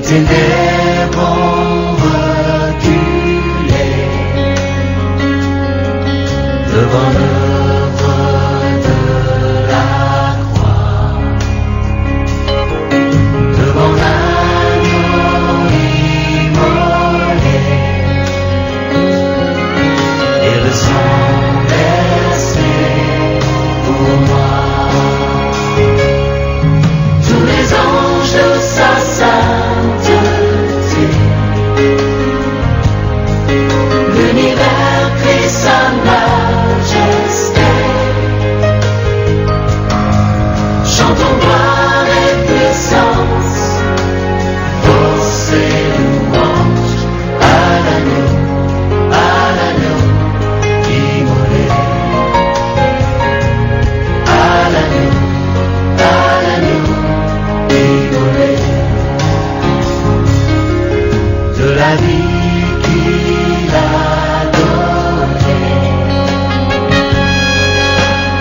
ténèbres ont reculé devant l'œuvre de la croix, devant l'agneau immolé et le sang versé pour moi. Tous les anges de sa sainteté, l'univers crie sa majesté, chantons gloire et puissance, force et louange à l'agneau immolé, à l'agneau immolé, de la vie qu'il a donnée,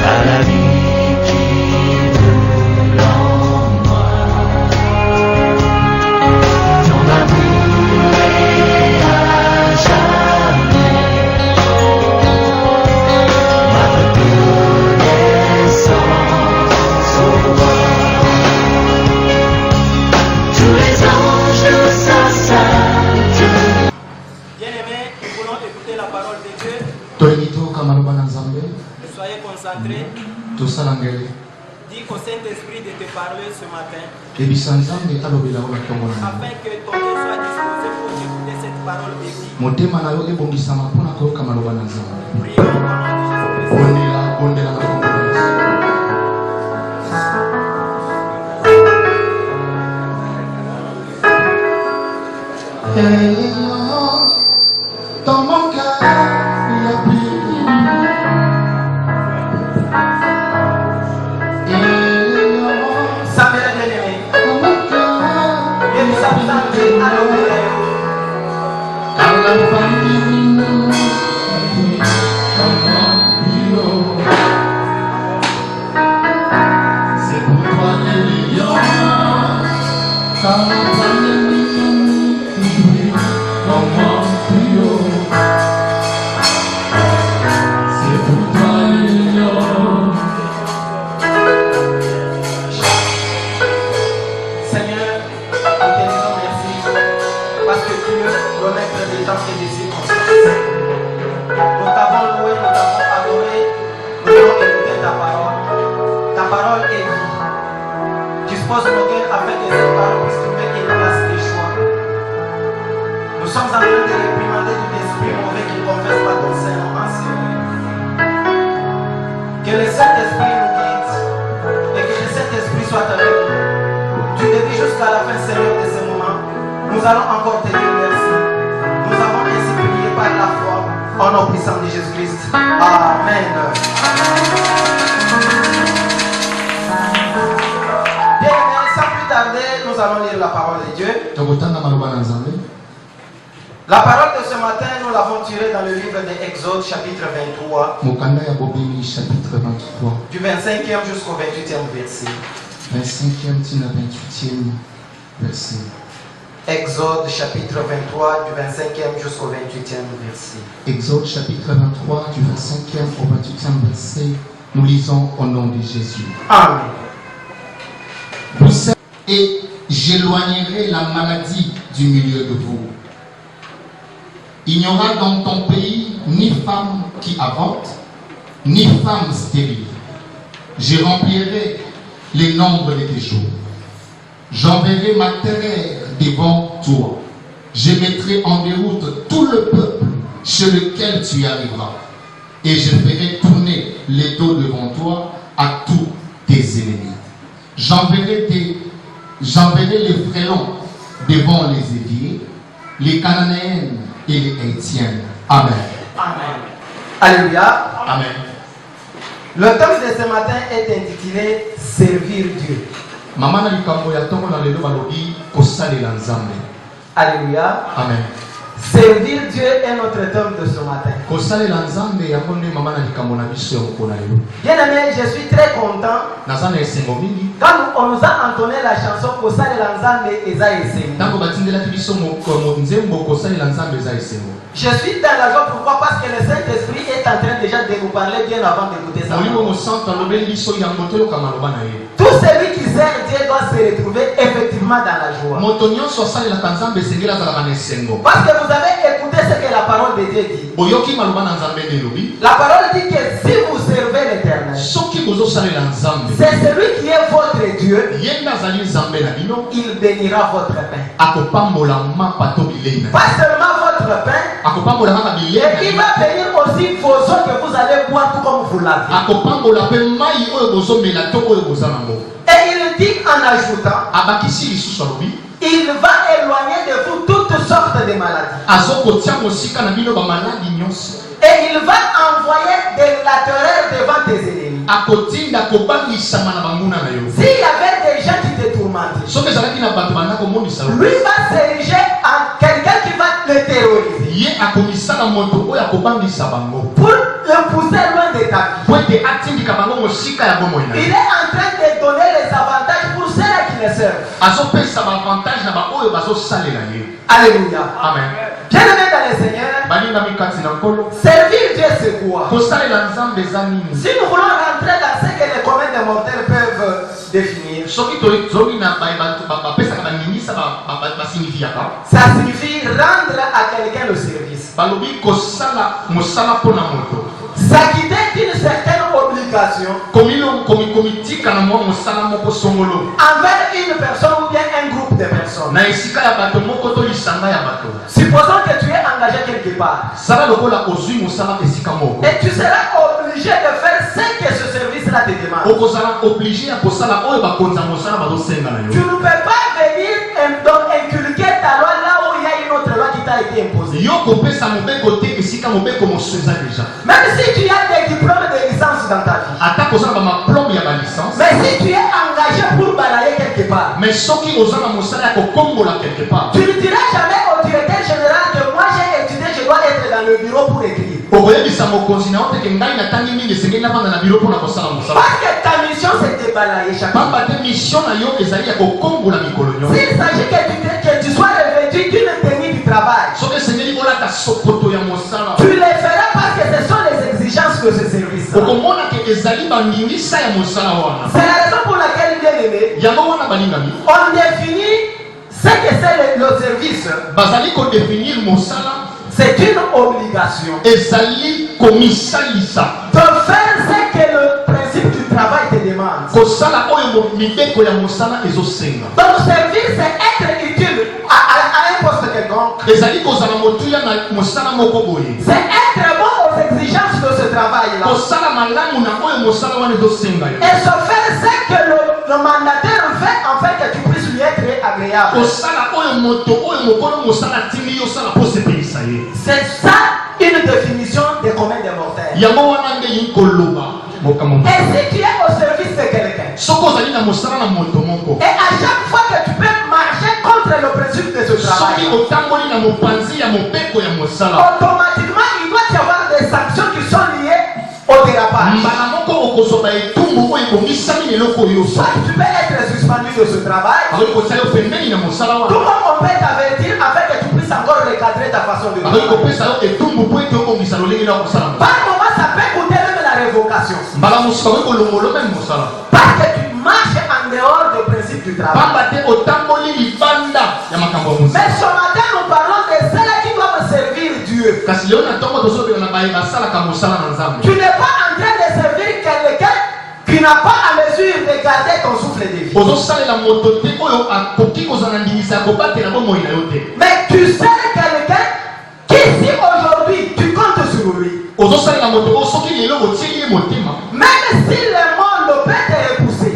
à la vie qui brûle en moi. Ton amour est à jamais ma reconnaissance au roi. Tous les anges de sa sainteté. Bien-aimés, nous voulons écouter la parole de Dieu. Soyez concentrés. Dis au Saint-Esprit de te parler ce matin, afin que ton cœur soit disposé pour écouter cette parole de vie. Prions au nom de Dans mon cœur, il y a plus. Samuel bien-aimé, Dans mon cœur, Dieu nous a appelés à l'obéir. car la famille, c'est pour toi les lions. Car la famille, comment c'est pour toi les lions. Seigneur, nous te disons merci parce que tu nous maître des temps et des circonstances. Nous t'avons loué, nous t'avons adoré, nous allons écouter ta parole. Ta parole est vie. Dispose nos cœurs afin que cette parole puisse trouver une place de choix. Nous sommes en train de réprimander tout esprit mauvais qui ne confesse pas ton Saint-Nom ancien. Que le Saint-Esprit nous guide et que le Saint-Esprit soit avec nous. Tu te dis jusqu'à la fin, Seigneur, de ce moment. Nous allons encore te dire merci. Nous avons ainsi prié par la foi au nom puissant de Jésus-Christ. Amen. Bien, sans plus tarder, nous allons lire la parole de Dieu. La parole de ce matin, nous l'avons tirée dans le livre de Exode, chapitre 23, du 25e jusqu'au 28e verset. 25e tina 28e verset. Exode, chapitre 23, du 25e jusqu'au 28e verset. Exode chapitre 23 du 25e au 28e verset. Nous lisons au nom de Jésus. Amen. Et j'éloignerai la maladie du milieu de vous. Il n'y aura dans ton pays ni femme qui avorte, ni femme stérile. Je remplirai les nombres de tes jours. J'enverrai ma terreur devant toi. Je mettrai en déroute tout le peuple chez lequel tu arriveras. Et je ferai tourner les dos devant toi à tous tes ennemis. J'enverrai les frélons devant les éviers, les Cananéennes et les Haïtiennes. Amen. Amen. Alléluia. Amen. Le thème de ce matin est intitulé Servir Dieu. Maman na likambo ya tongo na lelo balobi kosalela nzambe. Alléluia. Amen. Servir Dieu est notre thème de ce matin. Bien-aimé, je suis très content. Quand on nous a entonné la chanson Kosale Lanzambe Eza Esengo. Je suis dans la joie, pourquoi? Parce que le Saint-Esprit est en train déjà de nous parler bien avant d'écouter ça. Tout celui qui sert Dieu doit se retrouver effectivement dans la joie. Parce que vous avez écouté ce que la parole de Dieu dit. La parole dit que si vous servez l'Éternel, c'est celui qui est votre Dieu, il bénira votre pain. Pas seulement votre pain, et il va bénir aussi vos eaux que vous allez boire tout comme vous l'avez. Et il dit en ajoutant, il va éloigner de vous toutes sortes de maladies. Et il va envoyer de la terreur devant tes ennemis. S'il y avait des gens qui te tourmentent, lui va s'ériger en quelqu'un qui va le terroriser. Pour le pousser loin de ta vie. Il est en train de donner les avantages pour ceux qui le servent. Alléluia. Amen. Bien-aimé dans le Seigneur, servir Dieu c'est quoi? Si nous voulons rentrer dans ce que les communs des mortels peuvent définir, ça signifie rendre à quelqu'un le service. S'acquitter d'une certaine obligation envers une personne ou bien un groupe de personnes. Supposons que tu es engagé quelque part et tu seras obligé de faire ce que ce service-là te demande. Tu ne peux pas venir donc inculquer ta loi là où il y a une autre loi qui t'a été imposée. Même si tu as des diplômes de licence dans ta vie, mais si tu es engagé pour balayer quelque part, tu ne diras jamais au directeur général que moi j'ai étudié, je dois être dans le bureau pour écrire. Parce que ta mission c'est de balayer chaque jour. S'il s'agit que tu sois revêtu d'une tenue du travail, tu le feras parce que ce sont les exigences de ce service. C'est la raison pour laquelle, bien aimé, on définit ce que c'est le service. C'est une obligation de faire ce que le principe du travail te demande. Donc servir c'est être utile à un poste quelconque. C'est être bon aux exigences de ce travail là. Et se faire ce que le mandataire fait afin que tu puisses lui être agréable. C'est ça une définition des communs des mortels. Et si tu es au service de quelqu'un, et à chaque fois que tu peux marcher contre le principe de ce travail, automatiquement il doit y avoir des sanctions qui sont liées au dérapage. Soit tu peux être suspendu de ce travail, tout le monde peut t'avertir afin que tu puisses encore recadrer ta façon de travailler. Par moment ça peut coûter même la révocation. Parce que tu marches en dehors du principe du travail. Mais ce matin nous parlons de ceux qui doivent servir Dieu. Tu n'es pas en train de servir quelqu'un qui n'a pas à mesure de garder ton souffle de vie. Mais tu sers quelqu'un qui, si aujourd'hui tu comptes sur lui, même si le monde peut te repousser,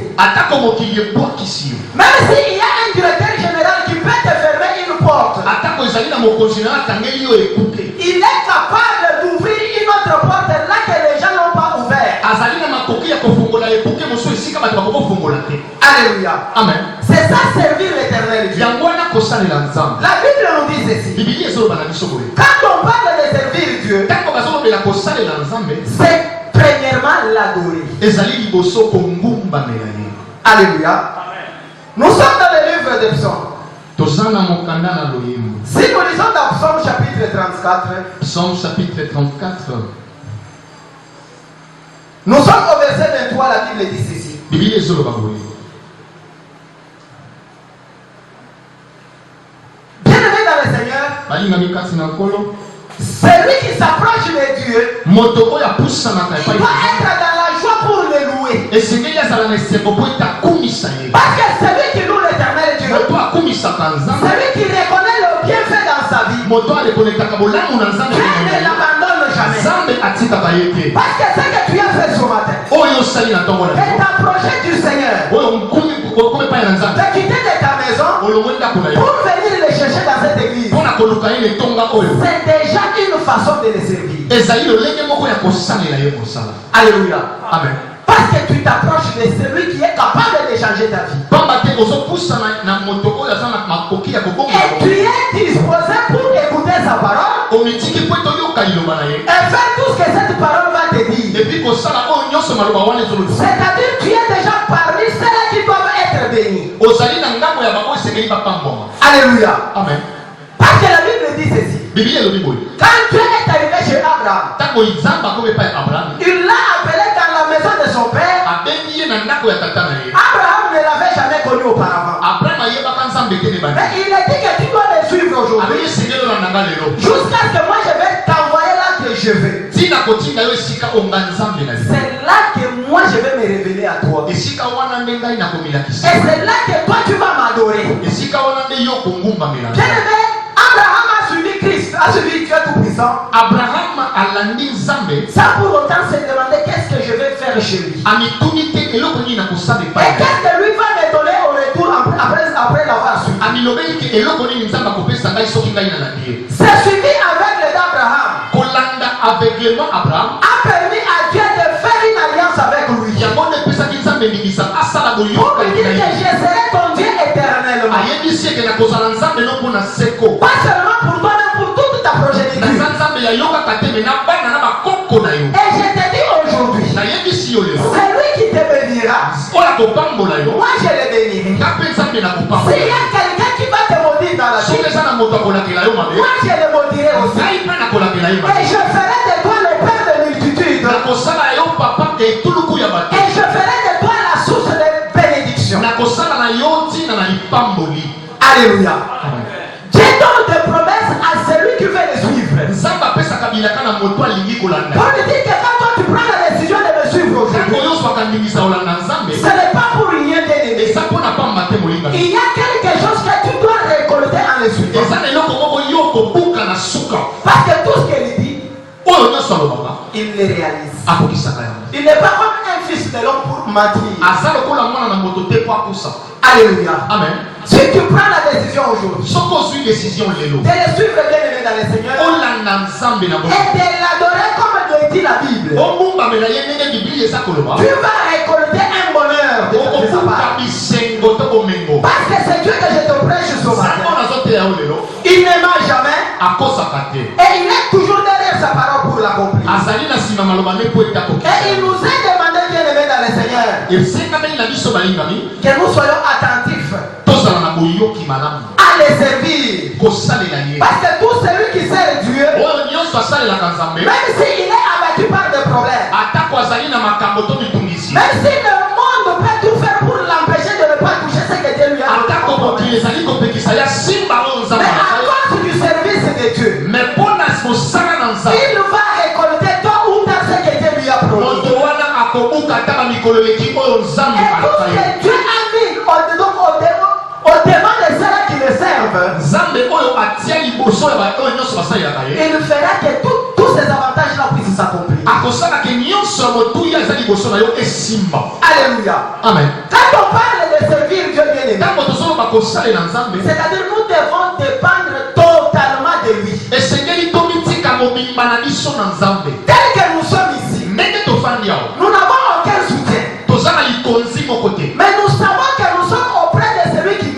même s'il y a un directeur général qui peut te fermer une porte, il est capable d'ouvrir une autre porte là que les gens n'ont pas ouvert. Alléluia. Amen. C'est ça servir l'éternel Dieu. yango wana kosalela nzambe. La Bible nous dit ceci. Bibiliya ezoloba na biso boye. Quand on parle de servir Dieu, ntango bazolobela kosalela nzambe, c'est premièrement l'adorer. ezali liboso kongumbamela ye. Alléluia. Nous sommes dans le livre de Psaume. toza na mokanda na loyembo. Si nous lisons dans Psaume chapitre 34, Psaume chapitre 34, nous sommes au verset 23, la Bible dit ceci. bibiliya ezoloba boye. Bien-aimé dans le Seigneur, balingami kati na nkolo, celui qui s'approche de Dieu, moto oyo apusanaka il doit être dans la joie pour le louer. esengeli azala na esengo po ete akumisa ye. Parce que celui qui loue l'éternel Dieu, moto akumisaka nzambe, celui qui reconnaît le bienfait dans sa vie, moto arekonekaka bolamu na nzambe, Dieu ne l'abandonne jamais. nzambe atikaka ye te. Parce que ce que tu as fait ce matin, oyo osali na ntongo na c'est yo, t'approcher du Seigneur, oyo okumi epai na nzambe, de quitter de ta maison olongwe ndako na yo pour venir le chercher dans cette église. mpo na koluka ye letonga oyo, C'est déjà une façon de le servir. ezali lolenge moko ya kosalela ye mosala. Alléluia. Amen. Parce que tu t'approches de celui qui est capable de changer ta vie. pamba te ozopusana na moto oyo aza na makoki ya Et kobongola tu es disposé pour écouter sa parole omitiki mpo ete oyoka liloba na ye, et faire tout ce que cette parole va te dire. epi kosala oyo nyonso maloba wana ezoloba. C'est-à-dire tu es déjà parmi ceux qui doivent être bénis. ozali na ngambo ya bango esengeli bapambwama. Alléluia. Amen. Parce que la Bible dit ceci. bibiliya elobi boye, Quand Dieu est arrivé chez Abraham, ntango nzambe akomi epai ya abraham, il l'a appelé dans la maison de son père. abengi ye na ndako ya tata na ye. Abraham ne l'avait jamais connu auparavant. abraham ayebaka nzambe te ne Mais bandi, il a dit que tu dois me suivre aujourd'hui. abengi esengeli oyo na nanga lelo, Jusqu'à ce que moi je vais t'envoyer là que je vais. ntina kotinda yo esika oyo nga nzambe na yo. C'est là que moi je vais me révéler à toi. esika wana nde ngai Et nakomilakisa, c'est là que toi tu vas m'adorer. esika wana nde yo kongumbamela. Bien-aimé, Abraham a suivi Christ, a suivi Dieu Tout-Puissant. abraham alandi nzambe, Sans pour autant se demander qu'est-ce que je vais faire chez lui. amituni te eloko nini nakosala Et epai na ye. qu'est-ce que lui va me donner au retour après l'avoir suivi. amilobeli ke eloko nini nzambe akopesa ngai soki ngai nalandi ye. C'est suivi aveugle d'Abraham kolanda aveuglement abraham a permis à Dieu de faire une alliance avec lui. yango nde epesaki nzambe ndingisa asala Pour lui boyokani dire na que ye. je serai ton Dieu éternellement. ayebisi eke nakozala nzambe no mpo na seko. Pas seulement pour toi, mais pour toute ta progéniture. naza nzambe yayokaka te me na bana na bakoko na yo. Et je te dis aujourd'hui, nayebisi yo lelo celui qui te bénira, oyo akopambola yo, moi je le bénirai. nga mpe nzambe S'il nakopambola. y a quelqu'un qui va te maudire dans la vie, soki eza na moto akolakela yo mabe, moi je le maudirai aussi. ngai mpe nakolakela ye Et mabe. je ferai de toi le père de multitude. nakosala yo papa etuluku ya bato, Et je ferai de toi la source de bénédiction. nakosala na yo ntina na lipamboli. Alléluia. Dieu donne des promesses à celui qui veut le suivre. nzambe apesaka bilaka na moto alingi kolanda. Pour te dire que quand toi tu prends la décision de me suivre ntango aujourd'hui, nyonso akandimisa kolanda nzambe, ce n'est pas pour rien d'aimer. eza mpo na pamba te molinga. Il y a quelque chose que tu dois récolter en le suivant. eza na eloko moko yo kobuka na suka Parce que tout ce qu'il dit, oyo nyonso alobaka il le réalise. akokisaka yango. Il n'est pas comme un fils de l'homme pour mentir. aza lokola mwana na moto te po akusa. Alléluia. amen. Si tu prends la décision aujourd'hui soki ozwi décision lelo de le suivre bien aimé dans le Seigneur olanda nzambe na et bomo, de l'adorer comme le dit la Bible, obumbamela ye ndenge biblia eza koloba, tu vas récolter un bonheur de sa okobuka part. bisengo to bomengo. Parce que c'est Dieu que je te prêche ce sango matin. nazoteya yo lelo Il ne ment jamais akosaka te, et il est toujours derrière sa parole pour l'accomplir. azali na nsima maloba nde po ete Et akokisa. il nous a demandé bien aimé dans le Seigneur esekabeli na biso balingami que nous soyons attentifs tozala na boyoki malamu à les servir. kosalela ye. Parce que tout celui qui sert Dieu, oyo nyonso asalelaka nzambe, même s'il est abattu par des problèmes, atako azali na makambo to mitungisi, même si le monde peut tout faire pour l'empêcher de ne pas toucher ce que Dieu lui a atako donné, mokili ezali kopekisa ya simba oyo nzambe mais à asali, cause du service de Dieu, me mpo na mosala na nzambe il va récolter tôt ou tard ce que Dieu lui a promis. moto wana akobuka ata bamikolo eleki oyo nzambe Et tout alaka ce ye. que Dieu a mis au-devant de ceux qui le servent, nzambe oyo atia liboso ya oyo nyonso basalelaka ye, il fera que tous ces avantages-là puissent s'accomplir. akosalaka nyonso ya motuya eza liboso na yo esimba. Alléluia. amen. Quand on parle de servir Dieu bien-aimé, ntango tozoloba kosalela nzambe, c'est-à-dire nous devons dépendre totalement de lui. esengeli tomitika mobimba na biso na nzambe. Tel que nous sommes ici, ndenge tofandi awa nous n'avons aucun soutien. toza na likonzi moko te, Mais nous savons que nous sommes auprès de celui qui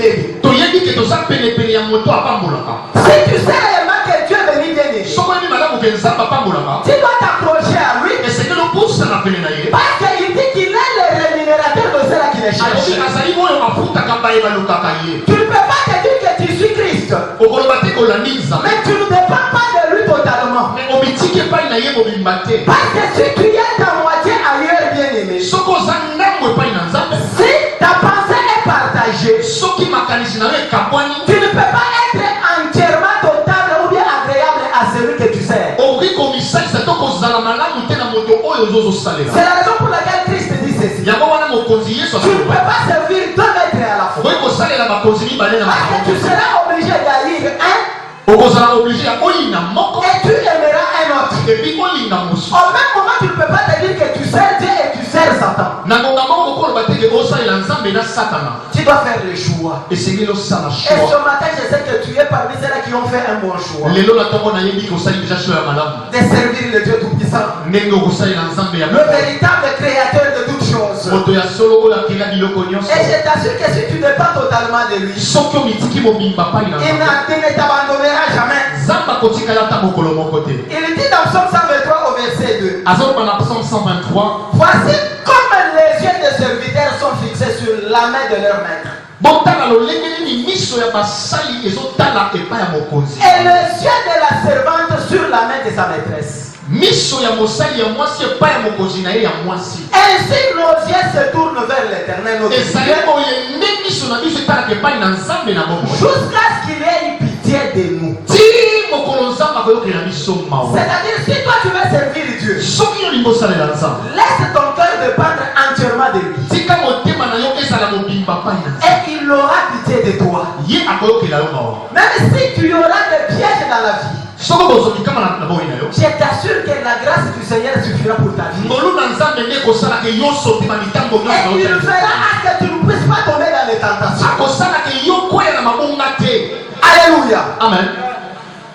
moto apambolaka. Si tu sais réellement que Dieu est venu bien aimer, Soko ni malamu ke nzambe apambolaka. tu dois t'approcher à lui Esengeli opusa na pene na ye. parce qu'il dit qu'il est le rémunérateur de ceux-là qui le Alobi cherchent. azali oyo afutaka baye balukaka ye. Tu ne peux pas te dire que tu suis Christ, Okoloba te kolandi nzambe. mais tu ne dépends pas de lui totalement. Mais obitiki epai na ye mobimba te. Parce que si tu es ta moitié ailleurs, bien aimé, Soki oza ngambo epai na nzambe, si ta pensée est partagée, soki makanisi na yo ekabwani, tu ne peux pas être entièrement total ou bien agréable à celui que tu sers. okoki komisalisa to kozala malamu te na moto oyo C'est ozosalela. la raison pour laquelle Christ dit ceci. Yango wana mokonzi Yesu Tu ne peux asoloba. pas servir deux maîtres à la fois. Okoki kosalela bakonzi mibale na Parce que tu maboko. seras obligé d'haïr un Okozala oblige ya kolinga moko et tu aimeras un autre. epi kolinga mosusu. Au même moment, tu ne peux pas te dire que tu sers Dieu et tu sers Satan. Na ngonga moko koloba te ke osalela nzambe na satana. Tu dois faire le choix. Esengeli osala Et ce choix. matin, je sais que tu es parmi ceux-là qui ont fait un bon choix. Lelo na ntongo nayebi kosali deja choix ya malamu. De servir le Dieu Tout-Puissant, Ndenge okosalela nzambe ya le véritable créateur de toutes choses. moto ya solo oyo akela biloko nyonso. Et je t'assure que si tu dépends totalement de lui, Soki omitiki mobimba pai na il nzambe, ne t'abandonnera jamais. nzambe akotikala ata mokolo moko te. Il dit dans Psaume 123 au verset 2, Azoloba na Psaume 123, voici comme les yeux des serviteurs sont fixés sur la main de leur maître, botala lolenge nini miso ya basali ezotala epai ya mokonzi, et les yeux de la servante sur la main de sa maîtresse. miso ya mosali ya mwasi epai ya mokonzi na ye ya mwasi. Ainsi nos yeux se tournent vers l'éternel, notre ezali Dieu, boye nde miso na biso etalaka epai na nzambe na bomoi jusqu'à ce qu'il ait eu pitié de nous. ti mokolo nzambe akoyokela biso mawa. C'est-à-dire, si toi tu veux servir Dieu, soki yo olingi osalela nzambe, laisse ton cœur dépendre entièrement de lui. tika motema na yo ezala mobimba pai na nzambe, Et il aura pitié de toi. ye akoyokela yo mawa. Même si tu auras des pièges dans la vie, soki bozobikama na boyi na yo, je t'assure que la grâce du Seigneur suffira pour ta vie. ngolu na nzambe nde ekosalaka yo sotema mitango Et il nyonso fera à ce que tu ne puisses pas tomber dans les tentations. akosalaka yo kwea na mabonga te. Alléluia. Amen.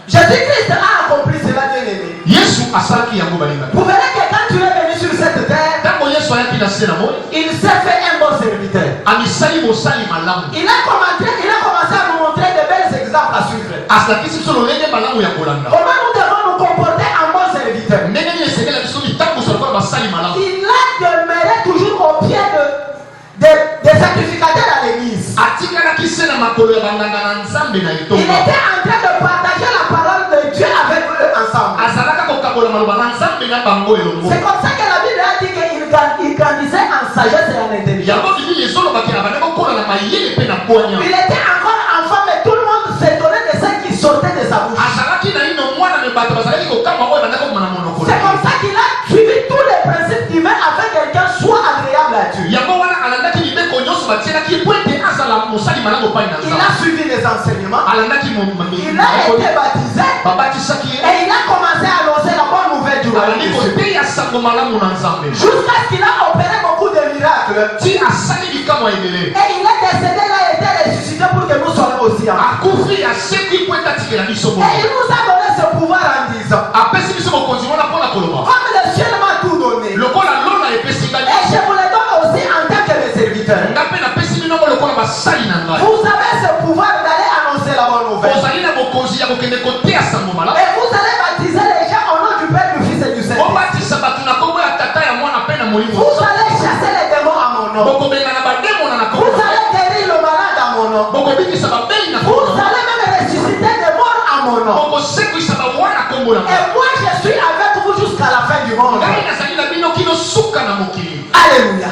Jésus-Christ a accompli cela, bien aimé. Yesu asalaki yango balingaka. Vous verrez que quand tu es venu sur cette terre, ntango yesu ayaki na se na moi, il s'est fait un bon serviteur. amisali mosali malamu, Il a commencé à nous montrer de belles exemples à suivre. asalakisi biso lolenge malamu ya kolanda. Comment nous devons nous comporter en bon serviteur. ndenge nini esengela biso mitambuso lokola basali malamu. Il a demeuré toujours au pied des sacrificateurs à l'église. atikalaki se na makolo ya banganga na nzambe na Il etonga. était en train de partager la parole de Dieu avec eux ensemble. azalaka kokabola maloba na nzambe na bango elongo. C'est comme ça que la Bible a dit qu'il grandissait en sagesse et en intelligence. yango bibili ezolobaki na bande kokola na mayele mpe na koanya. Il était encore enfant, mais tout le monde s'étonnait de ce qui sortait de sa bouche. azalaki na ino mwana me bato bazalaki kokamba oyo bandaki kokoma na monoko na C'est ye. comme ça qu'il a suivi tous les principes divins afin que quelqu'un soit agréable à Dieu. yango wana alandaki mibeko nyonso batielaki po ete azala mosali malamu pai na Il nzambe. a suivi les enseignements. alandaki Il a été baptisé. babatisaki ye, Et il a commencé à annoncer la bonne nouvelle du royaume alandi de Dieu. koteya sango malamu na nzambe Jusqu'à ce qu'il a opéré beaucoup de miracles. ti asali likamwa ebele. Et il est décédé, il a été ressuscité pour que nous soyons aussi en vie. akufi asekwi po ete atikela biso Et boye. il nous a donné ce pouvoir en disant, apesi biso mokonzi wana mpona koloba comme le ciel m'a tout donné, lokola lona epesi nga et je vous le donne aussi en tant que mes serviteurs. nga mpe napesi bino ngo lokola basali na ngai. Vous avez ce pouvoir d'aller annoncer la bonne nouvelle. ozali na bokonzi ya kokende koteya sango malamu. Et vous allez baptiser les gens au nom du Père, du Fils et du Saint-Esprit. obatisa bato na kombo ya tata ya mwana mpe na molimo. Vous allez chasser les démons à mon nom. bokobengana bademona na Vous kombo na allez guérir le malade à mon nom. bokobikisa babeli na Vous kombo na allez même ressusciter des morts à mon nom. bokosekwisa bawana kombo na Et moi, je suis avec vous jusqu'à la fin du monde. ngai nazali na bino kino suka na mokili. Alléluia.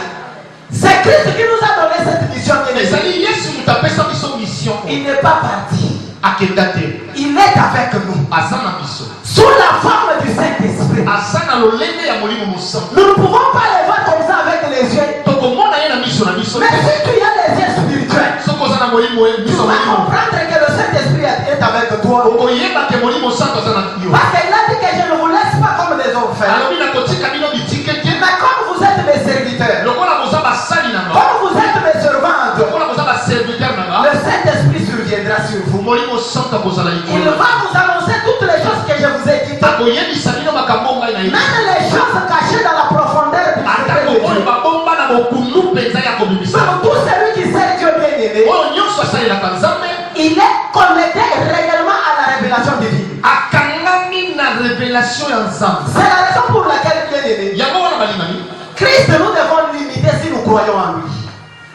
C'est Christ qui nous a donné cette mission, bien aimé. ezali yesu moto apesa biso mission Il n'est pas parti. akenda te, Il est avec nous. aza na biso, Sous la forme du Saint-Esprit. aza na lolenge ya molimo mosantu. Nous ne pouvons pas les voir comme ça avec les yeux. tokomona ye na miso na biso Mais te. si tu as les yeux spirituels, soki oza na molimo tu miso vas molimo, comprendre que le Saint-Esprit est avec toi. okoyeba ke molimo santu aza na yo. Parce qu'il a dit que je ne vous laisse pas comme des orphelins. alobi nakotika bino bitike te, Mais comme vous êtes mes serviteurs, lokola boza basali na nga, comme vous êtes mes servantes, lokola boza baserviteur na nga, le Saint-Esprit surviendra sur vous. molimo santu akozala Il likolo. va vous annoncer toutes les choses que je vous ai dites. akoyebisa bino makambo ngai na ye, Même les choses cachées dans la profondeur du secret atako de oyo Dieu. babomba na bokundu mpenza ya kobimisa. Donc tout celui qui sait Dieu bien aimé, oyo nyonso asalelaka nzambe il il est connecté réellement à la révélation divine. akangami na révélation ya nzambe. C'est la raison pour laquelle, bien aimé, Yango wana balingami. Christ, nous devons l'imiter si nous croyons en lui.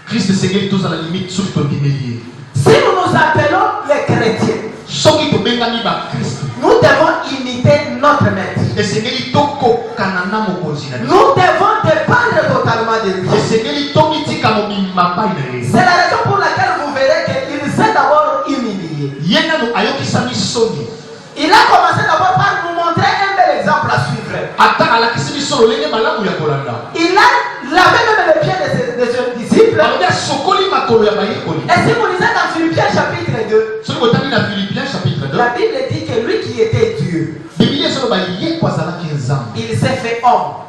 Christ esengeli toza la limite soki tondimeli ye. Si nous nous appelons les chrétiens, Soki tobengami ba Christ. nous devons imiter notre maître. Esengeli tokokana na mokonzi na biso. Nous devons dépendre totalement de lui. Esengeli tomitika mobimba pai na ye. C'est la raison pour laquelle vous verrez qu'il s'est d'abord humilié. Ye nano ayokisami soni. Il a commencé d'abord par nous montrer un bel exemple à suivre. Ata alakisi biso lolenge malamu ya kolanda. Il a lavé même les pieds de ses disciples. Alobi sokoli makolo ya bayekoli. Et si vous lisez dans Philippiens chapitre 2, Soki botami na Philippiens chapitre 2. la Bible dit que lui qui était Dieu, Biblia ezoloba ye kwazalaki nzambe. il s'est fait homme,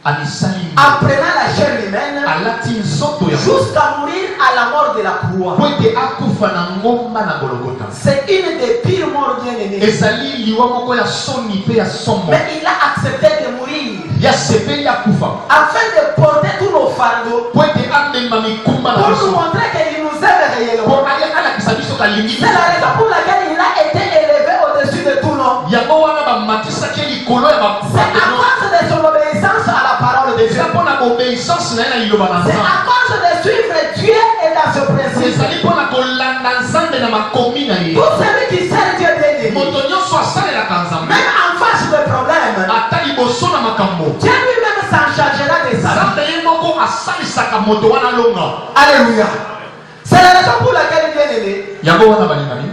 Anisali en prenant la chair humaine, alati nzoto ya jusqu'à mourir à la mort de la croix. po ete akufa na ngomba na Golgotha. C'est une des pires morts bien aimées. Ezali liwa moko ya soni pe ya somo. Mais il a accepté de mourir Ya sepeli akufa. afin de porter tous nos fardeaux Po ete amema mikumba na pour nous biso. montrer qu'il nous aime réellement. Po aya alakisa biso kalingi. C'est la raison pour laquelle il a été élevé au-dessus de tout nom. Yango wana bamatisaki likolo ya C'est à cause de son obéissance à la parole de Dieu. eza mpo na obéissance na ye na liloba na C'est nzambe. à cause de suivre Dieu et dans ce principe. ezali mpo na kolanda nzambe na makomi na ye. Tout celui qui sert Dieu bien aimé, moto nyonso asalelaka nzambe même en face de problèmes, ata liboso na makambo. Dieu lui-même s'en chargera de ça. nzambe ye moko asalisaka moto wana longa. Alléluia. C'est la raison pour laquelle, bien aimé, yango wana balingami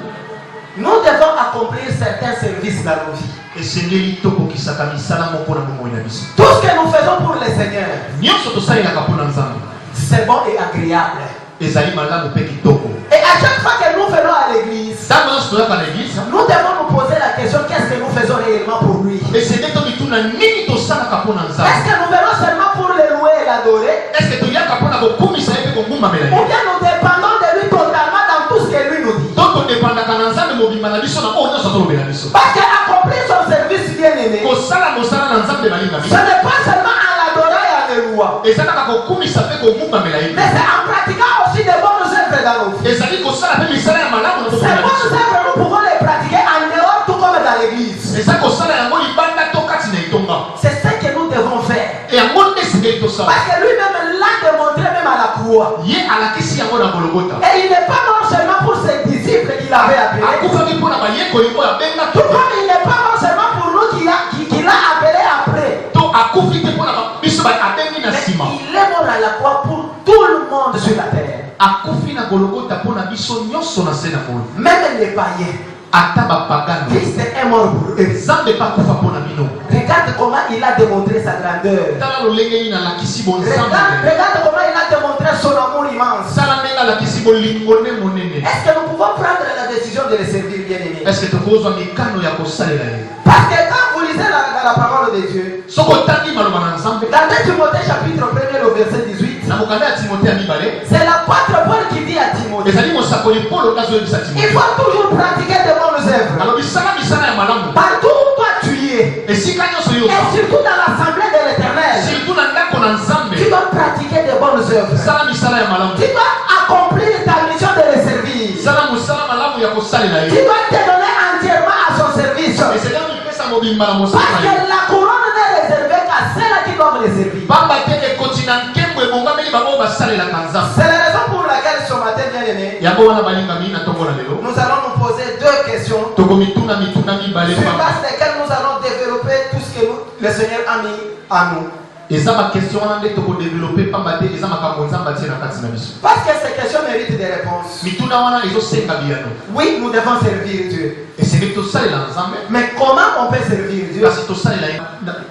nous devons accomplir certains services dans nos vies. esengeli tokokisaka misala moko na bomoi na biso. Tout ce que nous faisons pour le Seigneur, nyonso tosalelaka mpo na nzambe c'est bon et agréable. ezali malamu mpe kitoko. Et à chaque fois que nous venons à l'église, ntango nyonso toyaka na eglise nous devons nous poser la question, qu'est-ce que nous faisons réellement pour lui? esenge tomituna nini tosalaka mpo na Est-ce nzambe. que nous venons seulement pour le louer et l'adorer? eske toyaka mpo na kokumisa ye mpe kogumbamela Ou ye. bien nous dépendons de lui totalement dans tout ce que lui nous dit? to todepandaka na nzambe mobimba na biso na oyo nyonso tolobela biso. Parce qu'accomplir son service bien aimé, kosala mosala na nzambe balinga ce biso n'est pas seulement en l'adorant et en le louant, eza kaka kokumisa mpe kogumbamela ye. mais c'est en pratiquant aussi de bonnes œuvres dans nos vies. ezali kosala mpe misala ya malamu na Ces tokona bonnes biso. œuvres, nous pouvons les pratiquer en dehors tout comme dans l'église. eza kosala yango libanda to kati na etonga. C'est ce que nous devons faire. yango nde esengeli tosala. Parce que lui-même l'a démontré même à la croix. ye alakisi yango na Golgotha. Et il n'est pas mort seulement pour ses disciples qu'il avait appelés. akufaki mpo na bayekoli oyo abenga Tout comme il n'est pas mort seulement pour nous qu'il a appelé après. to akufi te mpo na biso abengi na Mais nsima. il est mort à la croix pour tout le monde sur la terre. akufi na Golgotha mpo na biso nyonso na se na moi. Même les païens. ata bapagano Christ est mort pour eux. nzambe mpe akufa mpo na bino. Regarde comment il a démontré sa grandeur. tala lolenge nini alakisi bonzambe. Regarde comment il a démontré son amour immense. sala ndenge alakisi bolingo nde monene. Est-ce que nous pouvons prendre la décision de le servir bien aimé? est-ce que tokozwa mikano ya kosalela ye. Parce que quand vous lisez dans la parole de Dieu, soki otangi maloba na nzambe dans 2 Timothée chapitre 1 le verset 18, na mokanda ya timote ya mibale c'est l'apôtre Paul qui dit à Timothée, ezali mosakoli polo azoyebisa il timote faut toujours pratiquer de bonnes œuvres. alobi sala misala ya malamu Partout où toi tu es, esika nyonso et yoza surtout dans l'assemblée de l'éternel, surtout na ndako na nzambe tu dois pratiquer de bonnes œuvres. sala misala ya malamu Tu dois accomplir ta mission de le servir. sala mosala malamu ya kosalela Tu ye. dois te donner entièrement à son service. esika mipesa mobimba na mosala Parce na ye. que la couronne n'est réservée qu'à ceux-là qui doivent le servir. pamba te ekoti na nkembo ebongameli bango oyo basalelaka nzambe. C'est la raison pour laquelle ce matin, bien aimé, yango wana balingami na ntongo na lelo nous allons nous poser 2 questions tokomituna mituna mibale sur pamba. base desquelles nous allons développer tout ce que le Seigneur a mis à nous. eza bakestion wana nde tokodevelope pamba te eza makambo nzambe atie na kati na biso. Parce que ces questions méritent des réponses. mituna wana ezosenga biyano. Oui, nous devons servir Dieu. esengeli tosalela nzambe Mais comment on peut servir Dieu? kasi tosalela ye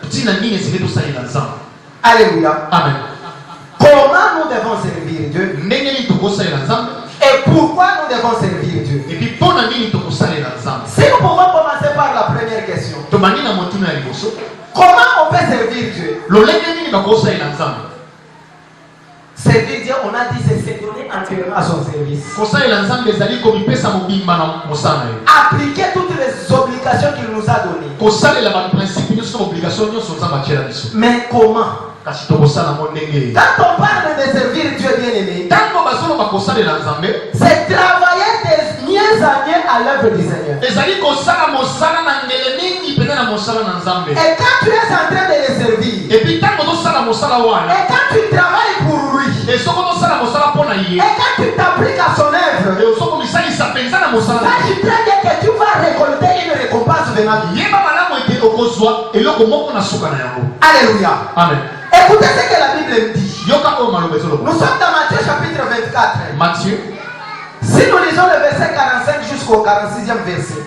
ntina nini esengeli tosalela nzambe. Alléluia. amen. Comment nous devons servir Dieu? ndenge nini tokosalela nzambe Et pourquoi nous devons servir Dieu? epuis mpo na nini tokosalela nzambe. Si nous pouvons commencer par la première question. tobandi na motuna ya liboso Comment on peut servir Dieu? lolenge nini bakosalela nzambe. Servir Dieu, on a dit, c'est se donner entièrement à son service. kosalela nzambe ezali komipesa mobimba na mosala na ye. Appliquer toutes les obligations qu'il nous a données. kosalela baprincipe nyonso na obligation nyonso nzambe atiela biso. Mais comment? kasi tokosala mo ndenge. Quand on parle de servir Dieu bien aimé, ntango bazoloba kosalela nzambe c'est travailler de mieux désigné à l'œuvre du Seigneur. ezali kosala mosala na ngele mingi pene na mosala na nzambe. Et quand tu es en train de les servir, Et puis ntango tozosala mosala wana et quand tu travailles pour lui, esoko tosala mosala mpo na ye et quand tu t'appliques à son œuvre, osoko misalisa mpenza na mosala na ye sache très bien que tu vas récolter une récompense de ma vie. yeba malamu ete okozwa eloko moko na suka na yango. Alléluia. Amen. Écoutez ce que la Bible me dit. yoka oyo maloba ezoloba. Nous sommes dans Matthieu chapitre 24. Matthieu Si nous lisons le verset 45 jusqu'au 46e verset,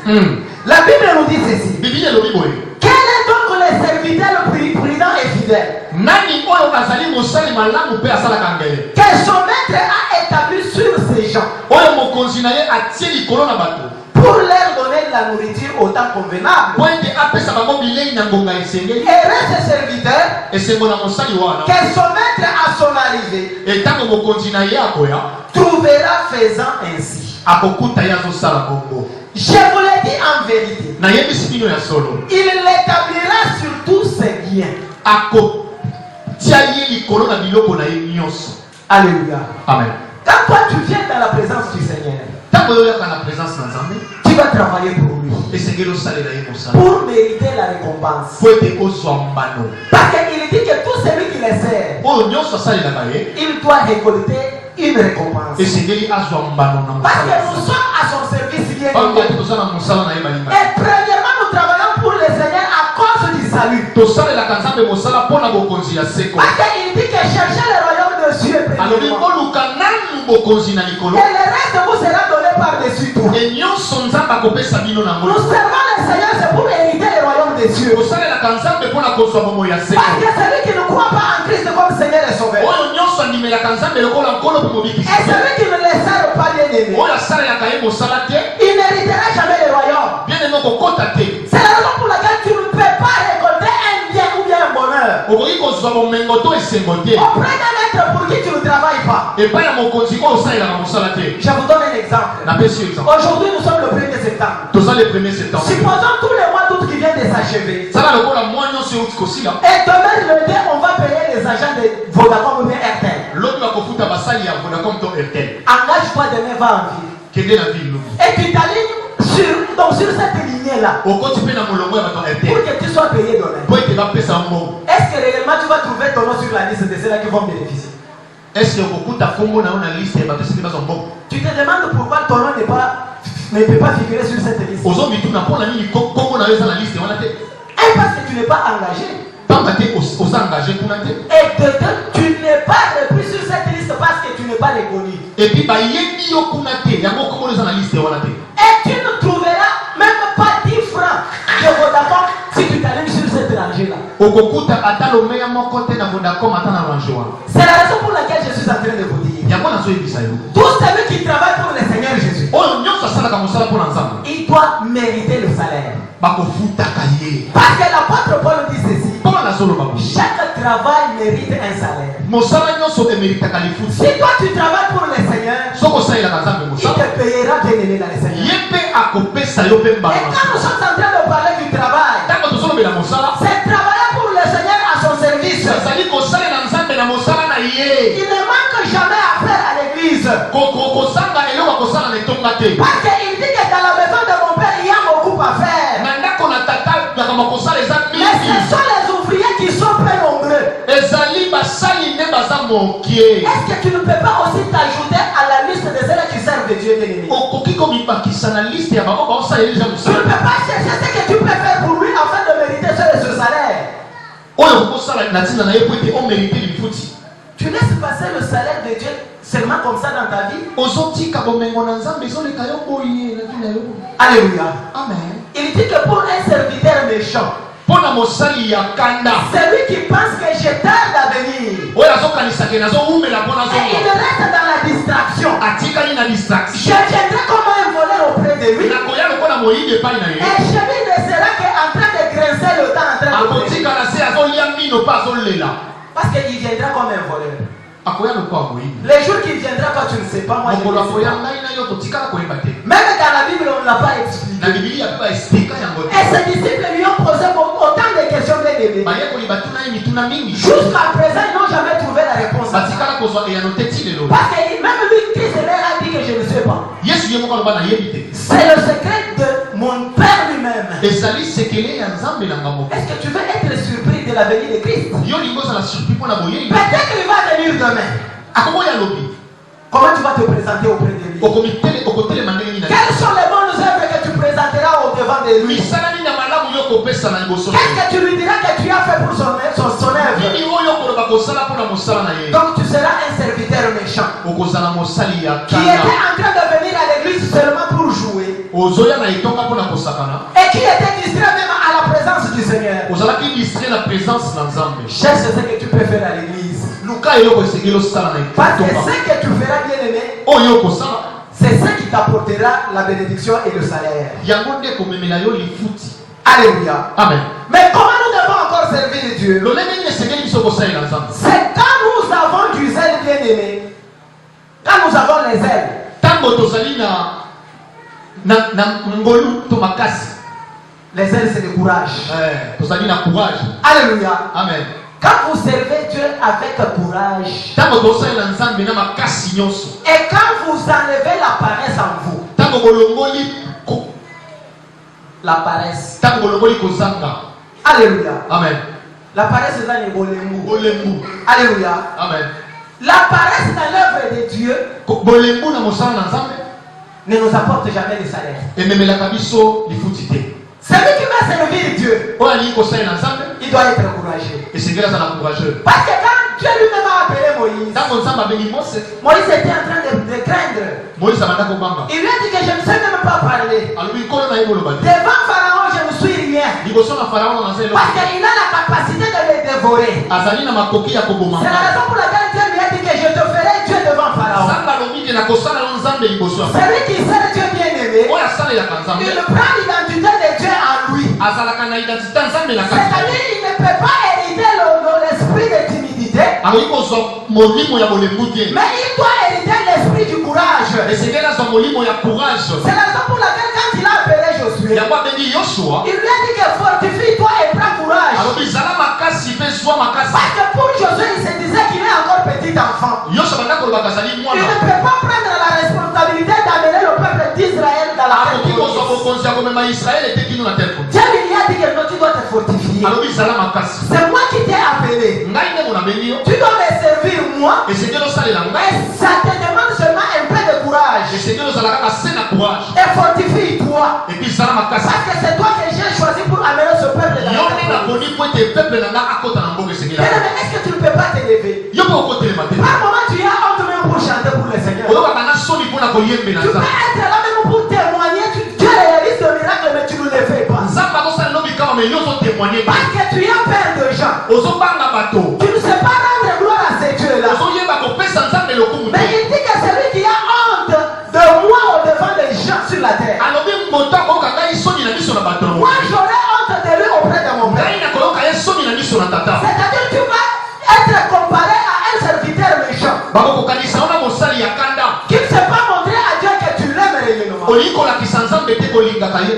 la Bible nous dit ceci. biblia elobi boye Quel est donc le serviteur prudent et fidèle nani oyo azali mosali malamu mpe asalaka ngele que son maître a établi sur ces gens oyo mokonzi na ye atie likolo na bato pour leur donner de la nourriture au temps convenable? po ete apesa bango bilei na ngonga esengeli. Et reste serviteur esengo na mosali wana que son maître à son arrivée etango mokonzi na ye akoya trouvera faisant ainsi. akokuta ye azosala bongo. Je vous le dis en vérité, nayebisi bino ya solo il l'établira sur tous ses biens. akotia ye likolo na biloko na ye nyonso. Alléluia. Amen. Quand toi tu viens dans la présence du Seigneur, ntango oyoyaka na présence na nzambe tu vas travailler pour lui, esengeli osalela ye mosala pour mériter la récompense. po ete ozwa mbano Parce qu'il dit que tout celui qui les sert, oyo nyonso asalelaka ye il doit récolter une récompense. esengeli azwa mbano na Parce que mosala. nous sommes à son service bien pamba te aimé. toza na mosala na ye balinga Et premièrement, nous travaillons pour le Seigneur à cause du salut. tosalelaka nzambe mosala mpo na bokonzi ya seko. Parce qu'il dit que cherchez le royaume de Dieu alobi premièrement. koluka nanu bokonzi na likolo Et le reste vous sera donné par-dessus tout. e nyonso nzambe akopesa bino nango. Nous servons le Seigneur, c'est pour hériter le royaume de Dieu. tosalelaka nzambe mpo na kozwa bomoi ya seko. Parce que celui qui ne croit pas en Christ comme Seigneur et Sauveur, oyo nyonso andimelaka nzambe lokola nkolo mpe mobikisi et celui qui ne le sert pas bien aimé, oyo asalelaka ye mosala te il n'héritera jamais le royaume. bien eme kokota te. C'est la raison pour laquelle tu ne peux pas récolter un bien ou bien un bonheur okoki kozwa bomengo to esengo te auprès d'un maître pour qui tu ne travailles pas. epai ya mokonzi oyo osalelaka mosala te. Je vous donne un exemple. napesi yo exemple. Aujourd'hui, nous sommes le 1er septembre. toza le 1er septembre. Supposons tous les mois d'août qui viennent de s'achever. sala lokola mwa nyonso euti kosila Et demain, le 2, on va payer les agents de Vodacom ou bien RTL. lobi bakofuta basali ya vodacom to airtel Engage-toi demain, va en ville. kende na ville lobi Et tu t'alignes sur cette lignée-là okoti mpe na molongo ya bato ya pour airtel que tu sois payé demain. po ete bapesa mbongo. Est-ce que réellement tu vas trouver ton nom sur la liste de ceux-là qui vont bénéficier? est-ce que okokuta kombo na yo na liste ya bato esili bazwa mbongo. Tu te demandes pourquoi ton nom ne peut pas figurer sur cette liste. ozobituna mpo na nini kombo na yo eza na liste wana te. Et parce que tu n'es pas engagé. pamba te oza engage kuna te. Et de deux, tu n'es pas repris sur cette liste parce que tu n'es pas reconnu. epi bayebi yo kuna te yango kombo eza na liste wana te. Et tu ne trouveras même pas 10 francs de Vodacom si tu t'alignes sur cette rangée-là. okokuta ata lomeya moko te na vodacom ata na range wana. C'est la raison pour laquelle je suis en train de vous dire. yango nazoyebisa yo Tout celui qui travaille pour le Seigneur Jésus, oyo nyonso asalaka mosala mpo na nzambe il doit mériter le salaire. bakofutaka ye. Parce que l'apôtre Paul dit ceci. mpo nazoloba bo Chaque travail mérite un salaire. mosala nyonso emeritaka lifuti. Si toi tu travailles pour le Seigneur, soki osalelaka nzambe il mosala te payera bien aimé dans le Seigneur. ye mpe akopesa yo mpe Et mbala. quand nous sommes en train de parler du travail, ntango tozolobela mosala c'est travailler pour le Seigneur à son service. ezali kosalela nzambe na mosala na ye. Il ne manque jamais à faire à l'église. kozanga eloko akosala na etonga te. Parce qu'il dit que dans la maison de mon père, il y a beaucoup à faire. na ndako na tata nakama kosala eza Mais ce mingi. sont les ouvriers qui sont très nombreux. ezali basali nde baza moke. Est-ce que tu ne peux pas aussi t'ajouter à la liste de ceux qui servent de Dieu bien-aimé? okoki komibakisa na liste ya bango baosaleleza Tu ne mosala peux pas chercher ce que tu peux faire pour lui afin de mériter ce salaire. oyo okosala na ntina na ye po ete omerite lifuti. Tu laisses passer le salaire de Dieu seulement comme ça dans ta vie. ozotika bomengo na nzambe ezoleka yo boye na ntina yo. Alléluia. amen. Il dit que pour un serviteur méchant, mpo na mosali ya kanda celui qui pense que je tarde à venir, oyo azokanisaka nazowumela mpo et il nazonga reste dans la distraction, atikali na je distraction viendrai comme un voleur auprès de lui. nakoya lokola moyibi epai na ye. Et chez lui ne sera qu'en train de grincer le temps en train de venir. akotikala se azolia mino mpe azolela. Parce qu'il viendra comme un voleur. akoya lokola moyibi. Les jours qu'il viendra, toi tu ne sais pas, moi je mokolo ne sais akoya pas. ngai na yo totikala koyeba te. Même dans la Bible, on ne l'a pas expliqué. na bibilia mpe baesplika yango te. Et ses disciples lui ont posé autant de questions bien aimées. bayekoli batuna ye mituna mingi. Jusqu'à présent, ils n'ont jamais trouvé la réponse. batikala kozwa eyano te ti lelo. Parce que même lui, Christ leur a dit que je ne sais pas. yesu C'est le secret de mon Père lui-même. Est-ce que tu veux être surpris de la venue de Christ? Peut-être qu'il va venir demain. Comment tu vas te présenter auprès de lui? Quelles sont les bonnes œuvres que tu présenteras au devant de lui? Qu'est-ce que tu lui diras que tu as fait pour son œuvre? Donc tu seras un serviteur méchant qui était en train de venir à l'église seulement pour jouer et qui était distrait même à la présence du Seigneur. Cherche ce que tu peux faire à l'église. Parce que ce que tu feras, bien aimé, c'est ce qui t'apportera la bénédiction et le salaire. Alléluia. Amen. Mais comment nous devons encore servir Dieu? C'est quand nous avons du zèle, bien aimé. Quand nous avons les ailes. Les ailes, c'est le courage. Alléluia. Amen. Quand vous servez Dieu avec courage, et quand vous enlevez la paresse en vous, la paresse. Alléluia. Amen. La paresse est dans les bolembu. Alléluia. Amen. La paresse dans l'œuvre de Dieu ne nous apporte jamais de salaire. Celui qui va servir Dieu, il doit être encouragé. Parce que quand Dieu lui-même a appelé Moïse, Moïse était en train de craindre. Il lui a dit que je ne sais même pas parler. Devant Pharaon, je ne suis rien. Parce qu'il a la capacité de le dévorer. C'est la raison pour laquelle Dieu lui a dit que je te ferai Dieu devant Pharaon. Celui qui sert Dieu bien-aimé, il prend l'identité de Dieu en lui. C'est-à-dire qu'il ne peut pas hériter l'esprit de timidité, mais il doit hériter l'esprit du courage. C'est la raison pour laquelle quand il a appelé Josué, il lui a dit que fortifie-toi et prends courage. Parce que pour Josué, il se disait qu'il est encore petit enfant. Il ne peut pas prendre la responsabilité d'amener le peuple d'Israël dans la terre promise. Dieu lui a dit que non, tu dois te fortifier. C'est moi qui t'ai appelé. Tu dois me servir moi. Mais ça te demande seulement un peu de courage. Et fortifie-toi. Parce que c'est toi que j'ai choisi pour amener ce peuple dans la terre promise. Est-ce que tu ne peux pas te lever? Par moment, tu as honte même pour chanter pour le Seigneur. Tu peux être là même pour témoigner. Tu réalises le miracle, mais tu ne le fais pas. Parce que tu as peur de gens. Tu ne sais pas rendre gloire à ces dieux-là. Mais il dit que celui qui a honte de moi au devant des gens sur la terre, moi j'aurai honte de lui auprès de mon Père. C'est-à-dire que tu vas être comparé à un serviteur méchant qui ne sait pas montrer à Dieu que tu l'aimes réellement.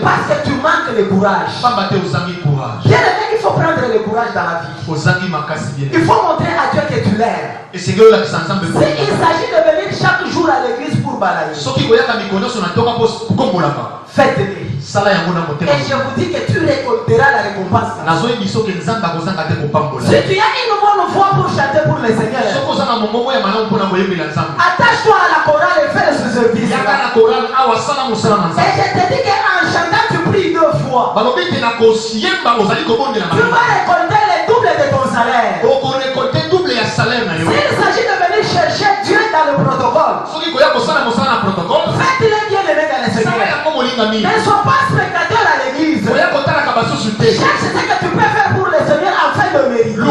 Parce que tu manques le courage. Bien aimé, il faut prendre le courage dans la vie. Il faut montrer à Dieu que tu l'aimes. S'il s'agit de venir chaque jour à l'église pour balayer, faites-le. Et je vous dis que tu récolteras la récompense. Si tu as une bonne foi pour chanter pour le Seigneur, attache-toi à la chorale et fais ce service. Et je te dis qu'en chantant, tu pries 2 fois. Tu vas récolter le double de ton salaire. S'il s'agit de venir chercher Dieu dans le protocole, faites-le bien aimé dans le Seigneur. Ne sois pas spectateur à l'église. Cherche ce que tu peux faire pour le Seigneur afin de mériter.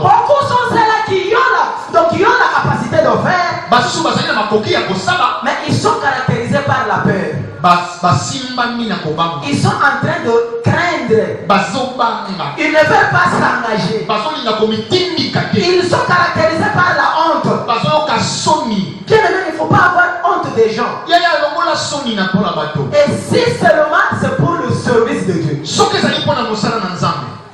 Beaucoup sont ceux-là qui ont la capacité de faire, mais ils sont caractérisés par la peur. Ils sont en train de craindre. Ils ne veulent pas s'engager. Ils sont caractérisés par la honte. Bien aimé, il ne faut pas avoir honte des gens. Et si seulement c'est pour le service de Dieu.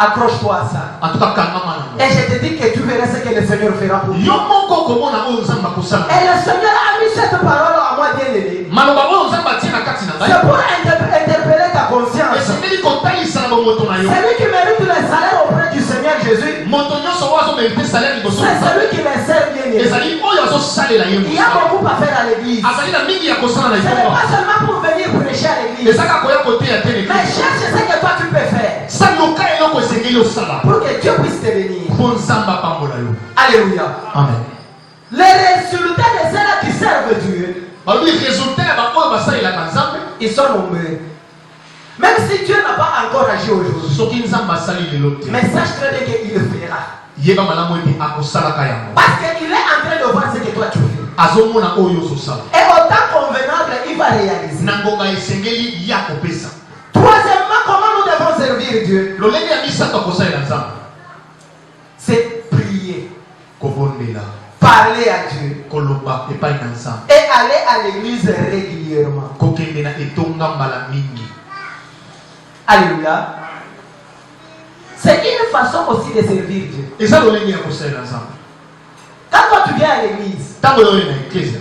Accroche-toi à ça. En tout cas, kangama nango. Et je te dis que tu verras ce que le Seigneur fera pour Yo toi. moko komona oyo nzambe akosala. Et le Seigneur a mis cette parole à moi bien aimé. Maloba oyo nzambe atie na kati na C'est ngai. pour interpeller ta conscience. Esengeli kotalisa na bomoto na yo. Celui qui mérite le salaire auprès du Seigneur Jésus, Moto nyonso oyo azomérite salaire liboso c'est na nzambe. celui qui me sert bien aimé. Ezali oyo azosalela ye Il y a mosala. beaucoup à faire à l'église. Azali na mingi ya kosala na Ce n'est etonga. pas seulement pour venir prêcher à l'église. Ezaka koya koteya te Mais l'église. cherche ce que toi tu peux faire Saluka eloko esengeli osala. pour que Dieu puisse te bénir. Mpo nzambe apambola yo. Alléluia. Amen. Les résultats de ceux-là qui servent Dieu, balobi résultat ya baoyo basalelaka nzambe ils sont nombreux. Même si Dieu n'a pas encore agi aujourd'hui, soki nzambe asali lelo te mais sache très bien qu'il le fera. yeba malamu ete akosalaka yango Parce qu'il est en train de voir ce que toi tu fais. azomona oyo ozosala Et au temps convenable, il va réaliser. na ngonga esengeli ya kopesa. Troisièmement, comment nous devons servir Dieu? lolenge ya misato akosalela nzambe C'est prier, kobondela parler à Dieu koloba epai na nzambe et aller à l'église régulièrement. kokende na etonga mbala mingi. Alléluia. C'est une façon aussi de servir Dieu. eza lolenge ya kosalela nzambe. Quand toi tu viens à l'église, ntango oyo na eklise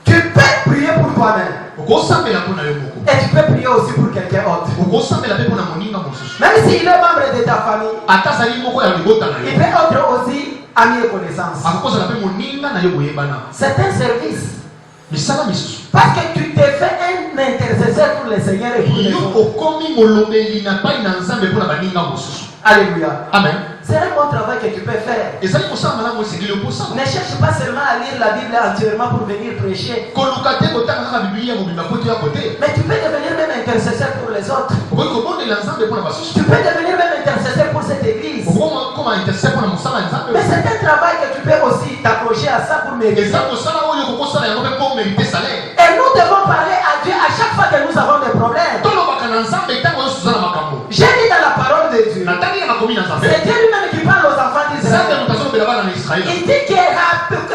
tu peux prier pour toi-même. okosambela mpo na yo moko Et tu peux prier aussi pour quelqu'un autre. okosambela mpe mpo na moninga mosusu Même s'il est membre de ta famille, ata azali moko ya libota na il yo peut être aussi ami et connaissance. akokozala mpe moninga na yo boyebana. C'est un service. misala misusu Parce que tu te fais un intercesseur pour le Seigneur et pour les yo autres. okomi molobeli na pai na nzambe mpo na baninga mosusu. Alléluia. Amen. C'est un bon travail que tu peux faire. ezali kosala malamu esengeli okosala Ne cherche pas seulement à lire la Bible entièrement pour venir prêcher. koluka te kotanga kaka biblia mobimba po toya kote Mais tu peux devenir même intercesseur pour les autres. okoki kobondela nzambe mpo na basusu Tu peux devenir même intercesseur pour cette église. okokoma intercesseur mpo na mosala ya nzambe. Mais c'est un travail que tu peux aussi t'accrocher à ça pour mériter. eza kosala oyo kokosala yango mpe mpo mérite salaire. Et nous devons parler à Dieu à chaque fois que nous avons des problèmes. tolobaka na nzambe ntango oyo suza na makambo J'ai dit dans la parole de Dieu. natangi ya makomi na nzambe C'est Dieu lui-même qui parle aux enfants nzambe d'Israël. moto azolobela bana na israele Il dit que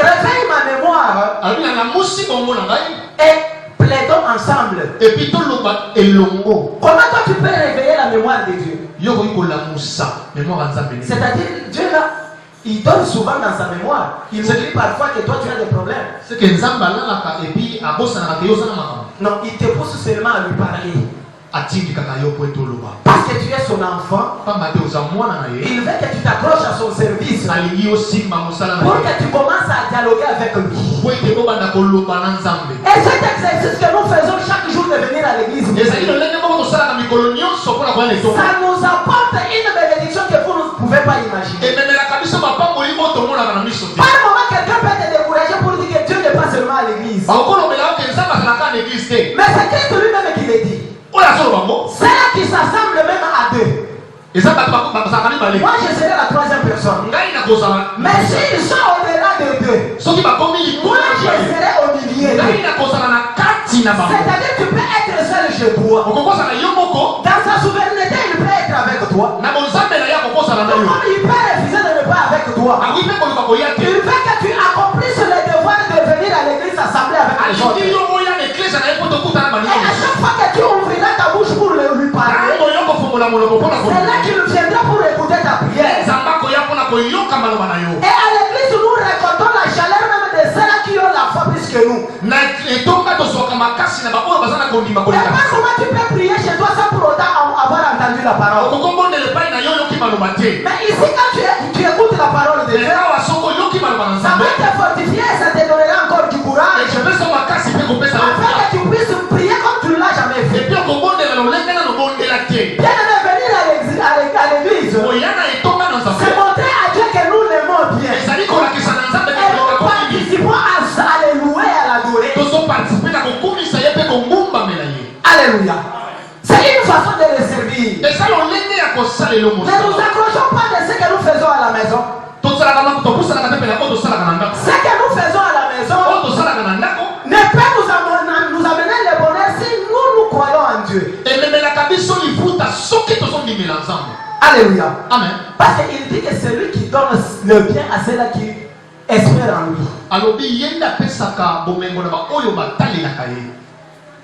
réveille ma mémoire alobi na namusi bongo na ngai et plaidons ensemble. epuis toloba elongo Comment toi tu peux réveiller la mémoire de Dieu? yo okoki kolamusa mémoire ya nzambe nini. C'est-à-dire, Dieu là, il donne souvent dans sa mémoire. Il oublie parfois que toi tu as des problèmes. c'est que nzambe alalaka epuis abosanaka te yo oza na makambo Non, il te pousse seulement à lui parler. atindikaka yo po ete oloba Parce que tu es son enfant, pamba te oza mwana na ye il veut que tu t'accroches à son service. alingi osimba mosala na Pour ye que tu commences à dialoguer avec lui. po ete bobanda koloba na nzambe. Et cet exercice que nous faisons chaque jour de venir à l'église, ezali lolenge moko tosalaka mikolo nyonso mpona koya na etonga ça nous apporte une bénédiction que vous ne pouvez pas imaginer. ememelaka biso bapamboli oyo tomonaka na miso te. Par un moment, quelqu'un peut te décourager pour dire que Dieu n'est pas seulement à l'église. bakokolobela oke nzambe azalaka na eglise te Mais c'est Christ lui-même qui le dit. oyo azoloba ngo C'est là qui s'assemble même à deux. eza bato bazalaka mibale Moi, je serai la troisième personne. ngai nakozala Mais s'ils sont au-delà de deux, soki bakomi moi, likolo je serai au milieu ngai d'eux. nakozala na kati na bango. C'est-à-dire tu peux être seul chez toi. okokozala yo moko Dans sa souveraineté, il peut être avec toi. na bonzambe na ye akokozala na yo Comme il peut refuser de ne pas avec toi. akoki mpe koluka koya Il te veut que tu accomplisses le devoir de venir à l'église assembler avec les autres. alingi yo oya na eklese na ye mpo tokutana Et baninga à mosusu chaque fois que tu ouvriras ta bouche pour lui parler, ntango yo kofongola monoko mpona c'est là qu'il viendra pour écouter ta prière. nzambe akoya mpona koyoka maloba na yo. Et à l'église, nous récoltons la chaleur même de ceux-là qui ont la foi plus que nous. na etonga tozwaka makasi na baoyo baza na kondima Et koleka pas comment tu peux prier chez toi sans pour autant avoir entendu la parole. okokombondela epai na yo oyoki maloba te. Mais ici, quand tu écoutes la parole de Dieu, awa soko oyoki maloba na ça nzambe va te fortifier et ça te donnera encore du courage. epesa makasi mpe kopesa yo Afin que tu puisses prier comme tu ne l'as jamais fait. epi okobondela lolenge nano obondela te Bien aimé, venir à l'église, koya na etonga na nzambe c'est montrer à Dieu que nous l'aimons bien. ezali kolakisa na nzambe Et nous participons à le louer et à l'adorer. tozoparticipe na kokumisa ye mpe kogumbamela ye. Alléluia. C'est une façon de le servir. eza lolenge ya kosalela Ne nous mosala accrochons pas de ce que nous faisons à la maison. topusalaka te pena oyo tosalaka na ndako Ce que nous faisons à la maison oyo tosalaka na ndako ne peut nous amener le bonheur si nous croyons en Dieu. ememelaka biso lifuta soki tozondimela nzambe. Alléluia. Amen. Parce qu'il dit que c'est lui qui donne le bien à ceux-là qui espèrent en lui. alobi ye nde apesaka bomengo na baoyo batalelaka ye.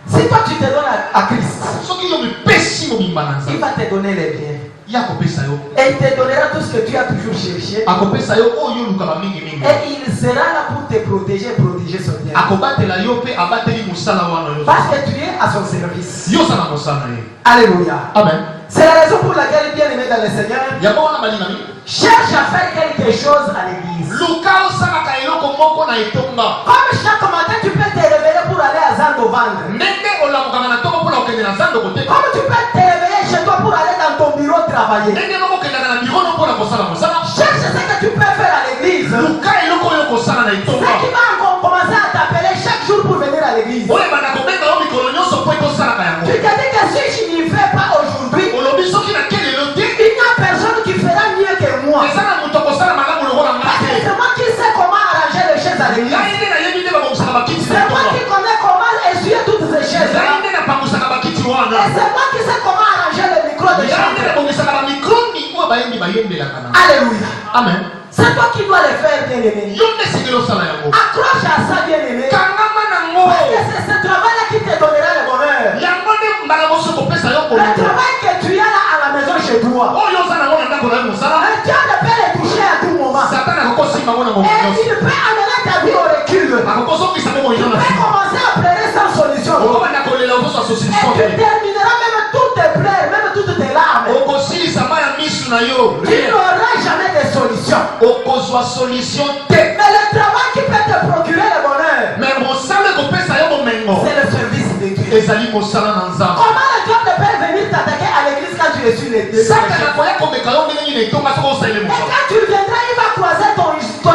Si toi tu te donnes à Christ, soki yo mipesi mobimba na il nzambe va te donner les biens. ya kopesa yo Et il te donnera tout ce que tu as toujours cherché. akopesa yo oyo lukaka mingi mingi Et il sera là pour te protéger, protéger son bien. akobatela yo pe abateli mosala wana yo Parce que tu es à son service. yo sala mosala ye Alléluia. amen C'est la raison pour laquelle, bien aimé dans le Seigneur, yango wana balinga mingi cherche à faire quelque chose à l'église. luka osalaka eloko moko na etonga Comme chaque matin, tu peux te réveiller pour aller à Zando vendre. ndenge olamukaka na ntongo mpona kokende na zando koteka Comme tu peux te réveiller chez toi pour aller dans ton bureau travailler. ndenge moko okendaka na biro no mpona kosala mosala Cherche ce que tu peux faire à l'église. luka eloko oyo kosala na C'est etonga qui va encore commencer à t'appeler chaque jour pour venir à l'église. oyo ebanda kobenga yo mikolo nyonso mpo ekosalaka yango Tu te dis que si je n'y vais pas aujourd'hui, olobi soki nakende lelo te il n'y a personne qui fera mieux que moi. eza na moto akosala malamu lokola nga Parce que te c'est moi qui sais comment arranger les chaises à l'église. ngai nde nayebi nde babongisaka bakiti na C'est moi qui etonga connais comment essuyer toutes ces chaises. ngai nde napangusaka bakiti wana Et c'est moi qui sais comment arranger le micro de ngai nde chante. nabongisaka bamikroni oyo bayembi bayembelaka na Alléluia. amen C'est toi qui dois le faire, bien aimé. yo nde esengeli osala yango Accroche à ça, bien aimé. kangama nango Parce que c'est ce travail-là qui te donnera le bonheur. yango nde mbala moso kopesa yo Le komoko travail que tu as là à la maison chez toi. oyo oza nango na ndako na yo mosala Le diable peut le toucher à tout moment. satana akokosimba ngo nango Et nyonso il peut amener ta vie au recul. akokosokisa ngo Tu moino na peux nsima commencer à pleurer sans solution. okobanda kolela ozoswa Et solution tu te termineras même toutes tes pleurs, même toutes tes larmes. okosilisa mai ya misu na yo Tu n'auras jamais de solution. okozwa solution te Mais le travail qui peut te procurer le bonheur, mais mosala ekopesa yo bomengo c'est le service de Dieu. ezali mosala na nzambe Comment le diable peut venir t'attaquer à l'église quand tu es sur les deux? satana koya komeka yo ndenge nini etonga soki osalele Et mosala quand tu viendras, il va croiser ton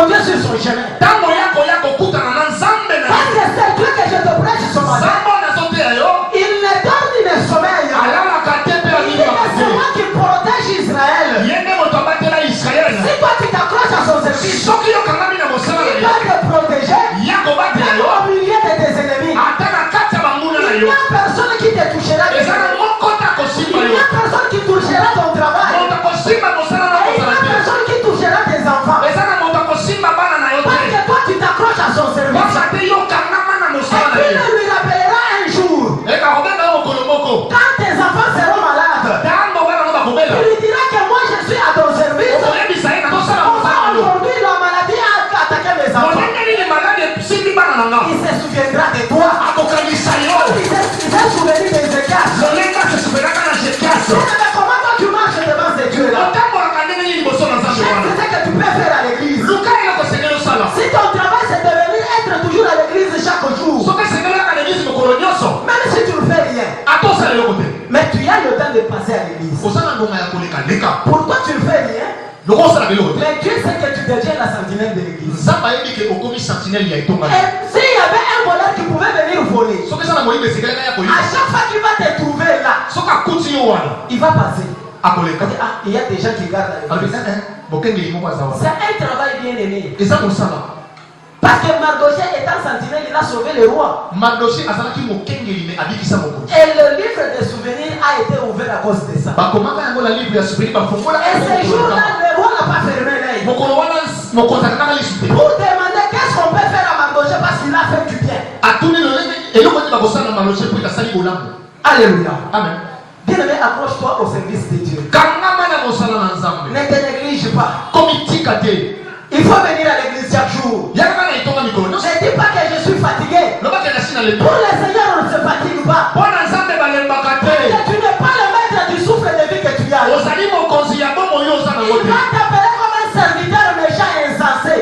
Dieu sur son chemin. ntango ya koya kokutana na nzambe na Parce que c'est Dieu que je te prêche ce matin. nzambe oyo nazoteya yo Il ne dort ni ne sommeille. alalaka te mpe Il dit que alingaka c'est te moi qui protège Israël. ye nde moto abatela israele Si toi tu t'accroches à son service, soki yokangami na mosala na il yo va te protéger ya kobatela même yo au milieu de tes ennemis. ata na kati ya banguna na Il yo n'y a personne qui te touchera. eza na moko te akosimba Il yo n'y a personne qui touchera ton travail. moto akosimba mosala na Et il n'y kosala a te personne qui touchera tes enfants. eza na moto akosimba bana na yo Parce te que toi tu t'accroches à son service. pasa te yokangama na Et mosala na tu ye le lui rappelleras un jour. ekakobenga yo mokolo moko Quand tes enfants seront malades, ntango bana no bakobela tu lui diras que moi je suis à ton service. okoyebisa ye nakosala Pourquoi mosala na yo aujourd'hui la maladie a attaqué mes enfants? molenge nini maladi esimbi bana na nga Il se souviendra de toi. akokanisa yo Il s'est souvenu des écarts. lolenge asesupenaka na jekase Mais comment toi tu marches devant ces dieux-là? otambolaka ndenge nini liboso na nzambe C'est wana ce que tu peux faire à l'église. luka eloko esengeli osala Si ton travail c'est de venir être toujours à l'église chaque jour, soki esengelaka na eglise mokolo nyonso même si tu ne fais rien, ata osala eloko te mais tu as le temps de passer à l'église. oza na ndonga ya kolekaleka Pourquoi tu ne fais rien? loko osalaka eloko te Mais Dieu sait que tu deviens la sentinelle de l'église. nzambe ayebi ke okomi sentinelle ya etonga Et s'il y avait un voleur qui pouvait venir voler, soki eza na moyibi esengelaka ya à koyeba chaque fois qu'il va te trouver là, soki akuti yo wana il va passer. akoleka Il dit, ah, il y a des gens qui gardent à alobi l'église. bokengeli moko aza wana C'est un travail bien aimé. eza mosala Parce que Mardoché étant sentinelle, il a sauvé le roi. mardoche azalaki mokengeli me abikisa mokonzi Et le livre des souvenirs a été ouvert à cause de ça. bakomaka yango na livre ya souveni bafongola Et ce jour-là, le roi n'a pas fermé l'œil. mokolo wana mokonzi akangaka lisu te Pour demander qu'est-ce qu'on peut faire à Mardoché parce qu'il a fait du bien. atuni lolenge eloko nini bakosala na mardoche mpo ekasali bolamu Alléluia. amen Bien-aimé, accroche-toi au service de Dieu. kangama na mosala na nzambe Ne te néglige pas. komitika te Il faut venir à l'église chaque jour. yakaka na etonga mikolo nyonso Ne dis pas que je suis fatigué. lobaka nasi na lebi Pour le Seigneur, on ne se fatigue pas. mpo na nzambe balembaka Parce te que tu n'es pas le maître du souffle de vie que tu as. ozali mokonzi ya bomo oyo oza nango Il te va t'appeler comme un serviteur méchant et insensé.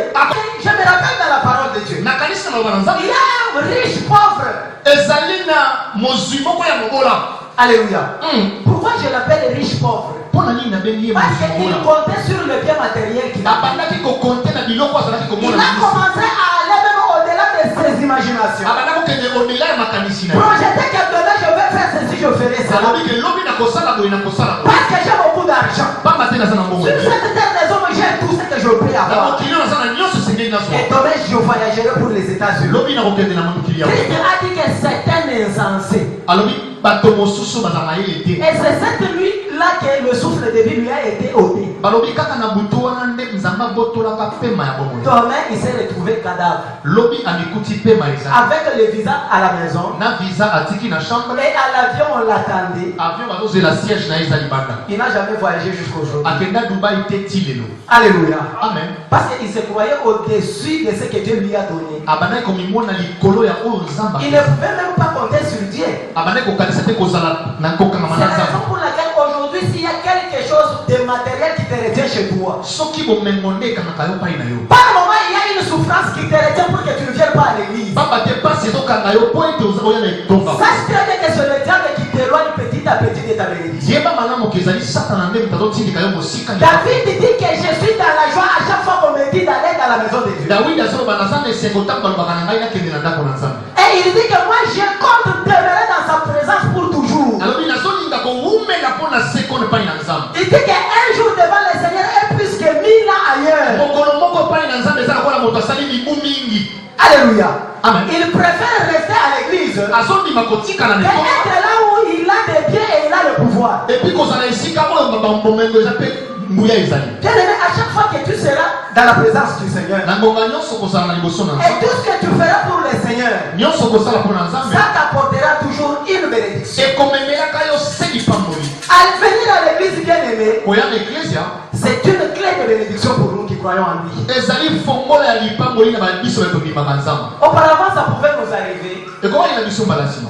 Je me rappelle dans la parole de Dieu. nakanisi na loba na nzambe Il y a un riche pauvre. ezali na mozwi moko ya mobola Alléluia. Pourquoi je l'appelle riche pauvre? mpo na nini nabengi ye Parce mozwi qu'il mobola comptait sur le bien matériel qu'il a. abandaki kokonte na biloko azalaki Il komona a commencé à aller même au-delà de ses imaginations. abanda kokende odela ya makanisi na ye Projeter que demain je vais faire ceci, je ferai ça. alobi ke lobi nakosala boye nakosala boye Parce que j'ai beaucoup d'argent. pamba te naza na mbongo Sur cette terre des hommes, j'ai tout ce que je peux na avoir. mokili oyo naza na nyonso esengeli Et nazwa demain je voyagerai pour les États-Unis. lobi nakokende na mokili ya Christ a dit que c'est un insensé. alobi bato mosusu baza mayele te Et c'est cette nuit là que le souffle de vie lui a été ôté. balobi kaka na butu wana nde nzambe abotolaka pema ya bomoi. Toi-même, il s'est retrouvé cadavre. Lobi amikuti pema ezali. Avec le visa à la maison. Na visa atiki na chambre. Et à l'avion, on l'attendait. Avion bazozela siège na ezali banda. Il n'a jamais voyagé jusqu'aujourd'hui. Akenda Dubai te tilelo. Alléluia. Amen. Parce qu'il se croyait au-dessus de ce que Dieu lui a donné. Abana komimona likolo ya oyo nzamba. Il ne pouvait même pas compter sur Dieu. Abana kokanisa te kozala na kokanga C'est la manza. raison pour laquelle aujourd'hui, s'il y a quelque chose de matériel qui te retient chez toi, Soki bomengonde kanaka yo pai na yo. par moment, il y a une souffrance qui te retient pour que tu ne viennes pas à l'église. Baba te passe ezokanga yo po ete oya na etonga. Sache très bien que c'est le diable qui t'éloigne petit à petit de ta bénédiction. Yeba malamu kezali satana nde mutazotindika yo mosika. David dit que je suis dans la joie à chaque fois qu'on me dit d'aller dans la maison de Dieu. Dawidi azoloba na nzambe esengo ntango balobaka na ngai nakende na ndako na nzambe. Et il dit que moi je compte demeurer dans sa présence pour toujours. Alobi nazolinga kowumela mpo na sekonde pai na nzambe. Il dit qu'un jour devant le Seigneur est plus que 1000 ans ailleurs. mokolo moko pai na nzambe eza lokola moto asali mibu mingi. Alléluia. Amen. Il préfère rester à l'église azondima kotikala na et etonga. être là où il a des biens et il a le pouvoir. epi kozala esika oyo bambomengo eza mpe nguya ezali. Bien-aimé, à chaque fois que tu seras dans la présence du Seigneur, na ngonga nyonso kozala na liboso na et nzambe tout ce que tu feras pour le Seigneur, nyonso kozala mpo na nzambe ça t'apportera toujours une bénédiction. ekomemelaka yo se lipamboli. À venir à l'église, bien-aimé, koya na eklesia c'est une clé de bénédiction pour nous qui croyons en lui. ezali fongola ya lipamboli na babiso bato bimaka nzambe. Auparavant, ça pouvait nous arriver. ekomaki na biso mbala nsima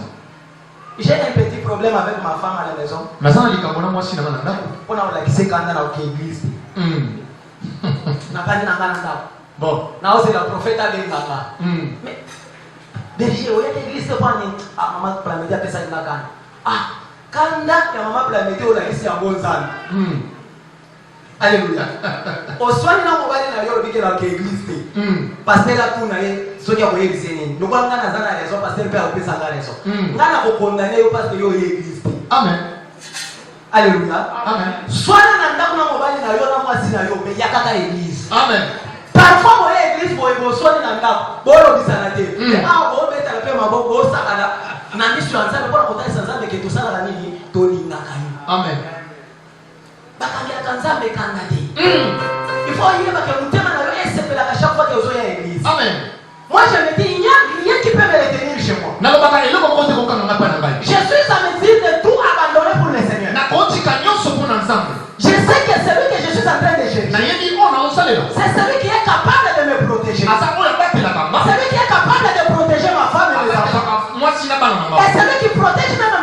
J'ai un petit problème avec ma femme à la maison. naza na likambo na mwasi nanga na ndako. On a lakisé quand on a église. Nakani nanga na ndako. bon Na ose la prophète alingaka. Mais berger, oya l'église kwa ni mama plamedi apesa ngaka. Ah, kanda ya mama plamedi olakisi yango nzana. Alléluia. Oswani na mobali na yo bike na église. Pasteur akuna ye soki ya koyebisa nini. Lokola nga naza na raison, pasteur mpe akopesa nga raison. Nga na kokondane yo parce que yo église. amen. Alléluia. amen. Swana na ndako na mobali na yo na mwasi na yo me ya kaka église. amen. Parfois mo église boye bo swani na ndako. Bolo bisana te. Ah bo beta pe maboko bo saka na mission nzambe kwa kotaisa nzambe ke tosala na nini tolinga kanyo. amen. Bakambia kanzambe kanade. Il faut y aller que mutema na yo esepela à chaque fois que ozoya église. amen. Moi je me dis il y a rien qui peut me retenir chez moi. nalobaka eloko moko te kokanga nga mpa na ngai. Je suis à mesure de tout abandonner pour le Seigneur. nakotika nyonso mpo na nzambe. Je sais que celui que je suis en train de chercher, nayebi oyo naosalela c'est celui qui est capable de me protéger. aza oyo abatelaka nga. Celui qui est capable de protéger ma femme et mes enfants. abatelaka mwasi na bana na Et nga. celui qui protège même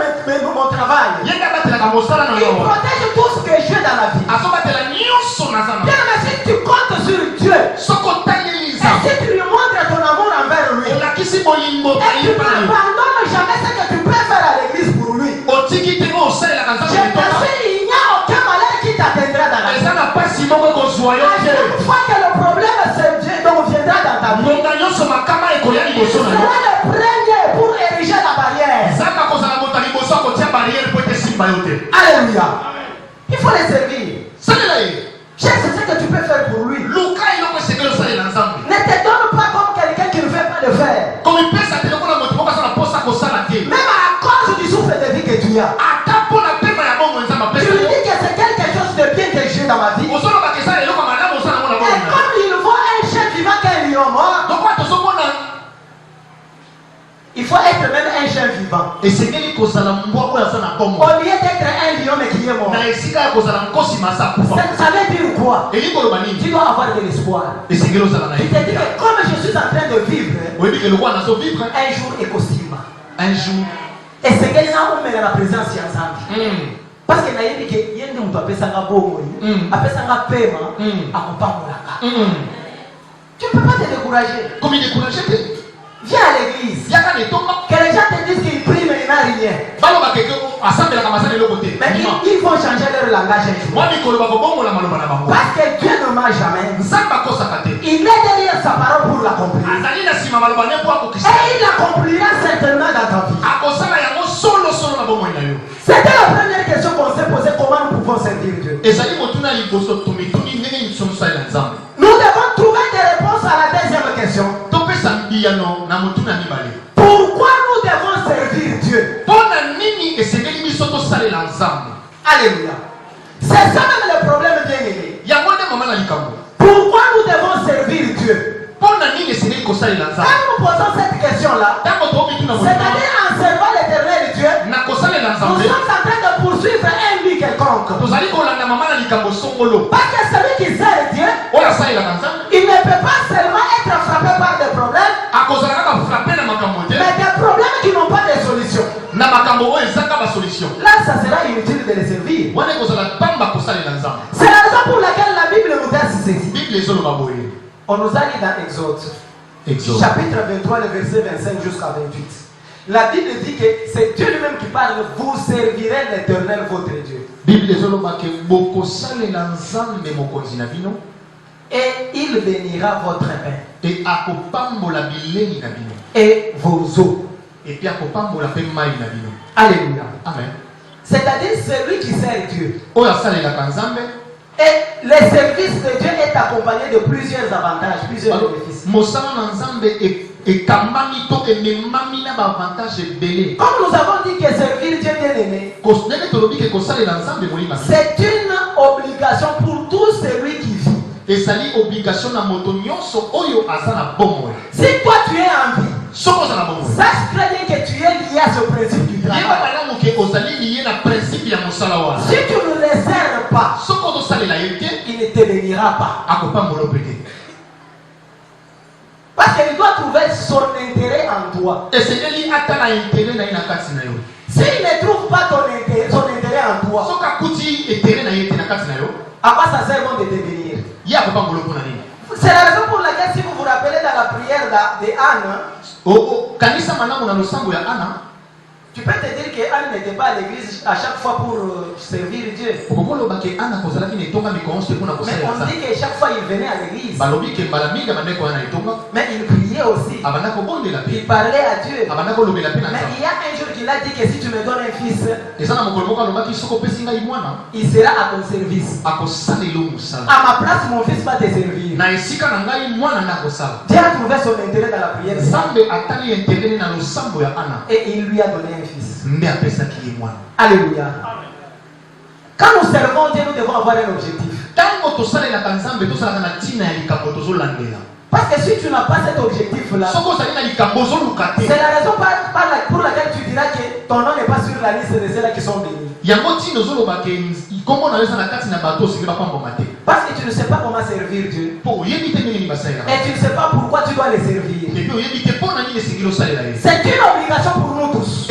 mon travail. ye nde abatelaka mosala na Il yo. protège tout ce que j'ai dans la vie. azobatela nyonso naza na. Bien, mais si tu comptes sur Dieu, soki otaleli et nzambe si tu lui montres ton amour envers lui, olakisi bolingo et tu epa na yo. n'abandonnes jamais ce que tu peux faire à l'église pour lui, otiki te oyo osalelaka je nzambe te litonga. dis, il n'y a aucun malheur qui t'atteindra dans la vie. eza na pasi moko ekozwa yo À te. chaque fois que le problème donc viendra dans ta vie, ngonga nyonso makama ekoya il liboso na yo. sera le premier pour ériger la barrière. nzambe akozala moto ya liboso akotia barriere mpo ete simba yo te. Alléluia. Il faut les servir. salela ye. Cherche ce que tu peux faire pour lui. luka eloko esengeli osalela nzambe. Ne te donne pas comme quelqu'un qui ne veut pas le faire. komipesa te lokola moto moko aza na mposa kosala te. Même à cause du souffle de vie que tu as. ata mpo na pema ya bongo nzambe Tu apesa lui yo. dis que c'est quelque chose de bien que j'ai dans ma vie. ozolobaka eza eloko ya malamu osala ngo na Et bongo na yo. comme il voit un chien vivant qu'un lion mort, donc wana tozomona il faut être même un chien vivant. esengeli kozala mbwa oyo aza na bongo Au lieu d'être un lion mais qui est mort. na esika ya kozala nkosi masa akufa. Ça veut dire quoi? elingi koloba nini? Tu dois avoir de l'espoir. esengeli ozala na Tu te dis ye. que comme je suis en train de vivre, oyebi ke lokwa nazovivre un jour ekosimba. un jour. Et c'est qu'elle n'a pas la présence ya Nzambe. Parce que nayebi ke yende mutu apesanga bomoi, apesanga pema, akopambolaka. Tu ne peux pas te décourager. komi découragé te. Viens à l'église. yaka na etonga. Que les gens te disent qu'ils prient mais il n'a rien. baloba keke asambelaka masana eloko te. Mais ils vont changer leur langage un jour. mwa mikolo bakobongola maloba na bango. Parce que Dieu ne ment jamais. nzambe akosaka te. Il est derrière sa parole pour l'accomplir. azali na nsima maloba ne po akokisa. Et il l'accomplira certainement dans ta vie. akosala yango solosolo na bomoi na yo. C'était la première question qu'on s'est posée, comment nous pouvons servir Dieu. ezali motuna ya liboso tomituni ndenge nyonso mosalela nzambe. Nous devons trouver des réponses à la deuxième question. topesa mbiyano na motuna mibale. Pourquoi nous devons servir Dieu? mpo na nini esengeli biso tosalela nzambe? Alléluia. C'est ça même le problème, bien-aimé. Pourquoi nous devons servir Dieu? Quand nous posons cette question-là, c'est-à-dire en servant l'éternel Dieu, nous sommes en train de poursuivre un but quelconque. Parce que celui qui sert Dieu, il ne peut pas seulement être frappé par des problèmes, mais des problèmes qui n'ont pas de solution. Là, ça sera inutile de les servir. C'est la raison pour laquelle la Bible nous dit ceci. On nous a dit dans Exode, chapitre 23, le verset 25 jusqu'à 28. La Bible dit que c'est Dieu lui-même qui parle. Vous servirez l'Éternel votre Dieu. Et il bénira votre pain et vos eaux. Alléluia. Amen. C'est-à-dire celui qui sert Dieu. Et le service de Dieu est accompagné de plusieurs avantages, plusieurs bénéfices. Comme nous avons dit que servir Dieu bien-aimé, c'est une obligation pour tout celui qui vit. Si toi tu es en vie, sache très bien que tu es lié à ce principe du travail. Si tu ne le sers pas, il ne te bénira pas. Parce qu'il doit trouver son intérêt en toi. S'il ne trouve pas son intérêt en toi, à quoi ça sert bon de te bénir? C'est la raison pour laquelle, si vous vous rappelez dans la prière d'Anne, tu peux te dire que Anne n'était pas à l'église à chaque fois pour servir Dieu. Mais on dit que chaque fois il venait à l'église. Mais il priait aussi. Il parlait à Dieu. Mais il y a un jour qu'il a dit que si tu me donnes un fils, il sera à ton service. À ma place, mon fils va te servir. Dieu a trouvé son intérêt dans la prière. Et il lui a donné un fils. Alléluia. Quand nous servons Dieu, nous devons avoir un objectif. Parce que si tu n'as pas cet objectif-là, c'est la raison pour laquelle tu diras que ton nom n'est pas sur la liste de ceux-là qui sont bénis. Parce que tu ne sais pas comment servir Dieu. Et tu ne sais pas pourquoi tu dois les servir. C'est une obligation pour nous tous.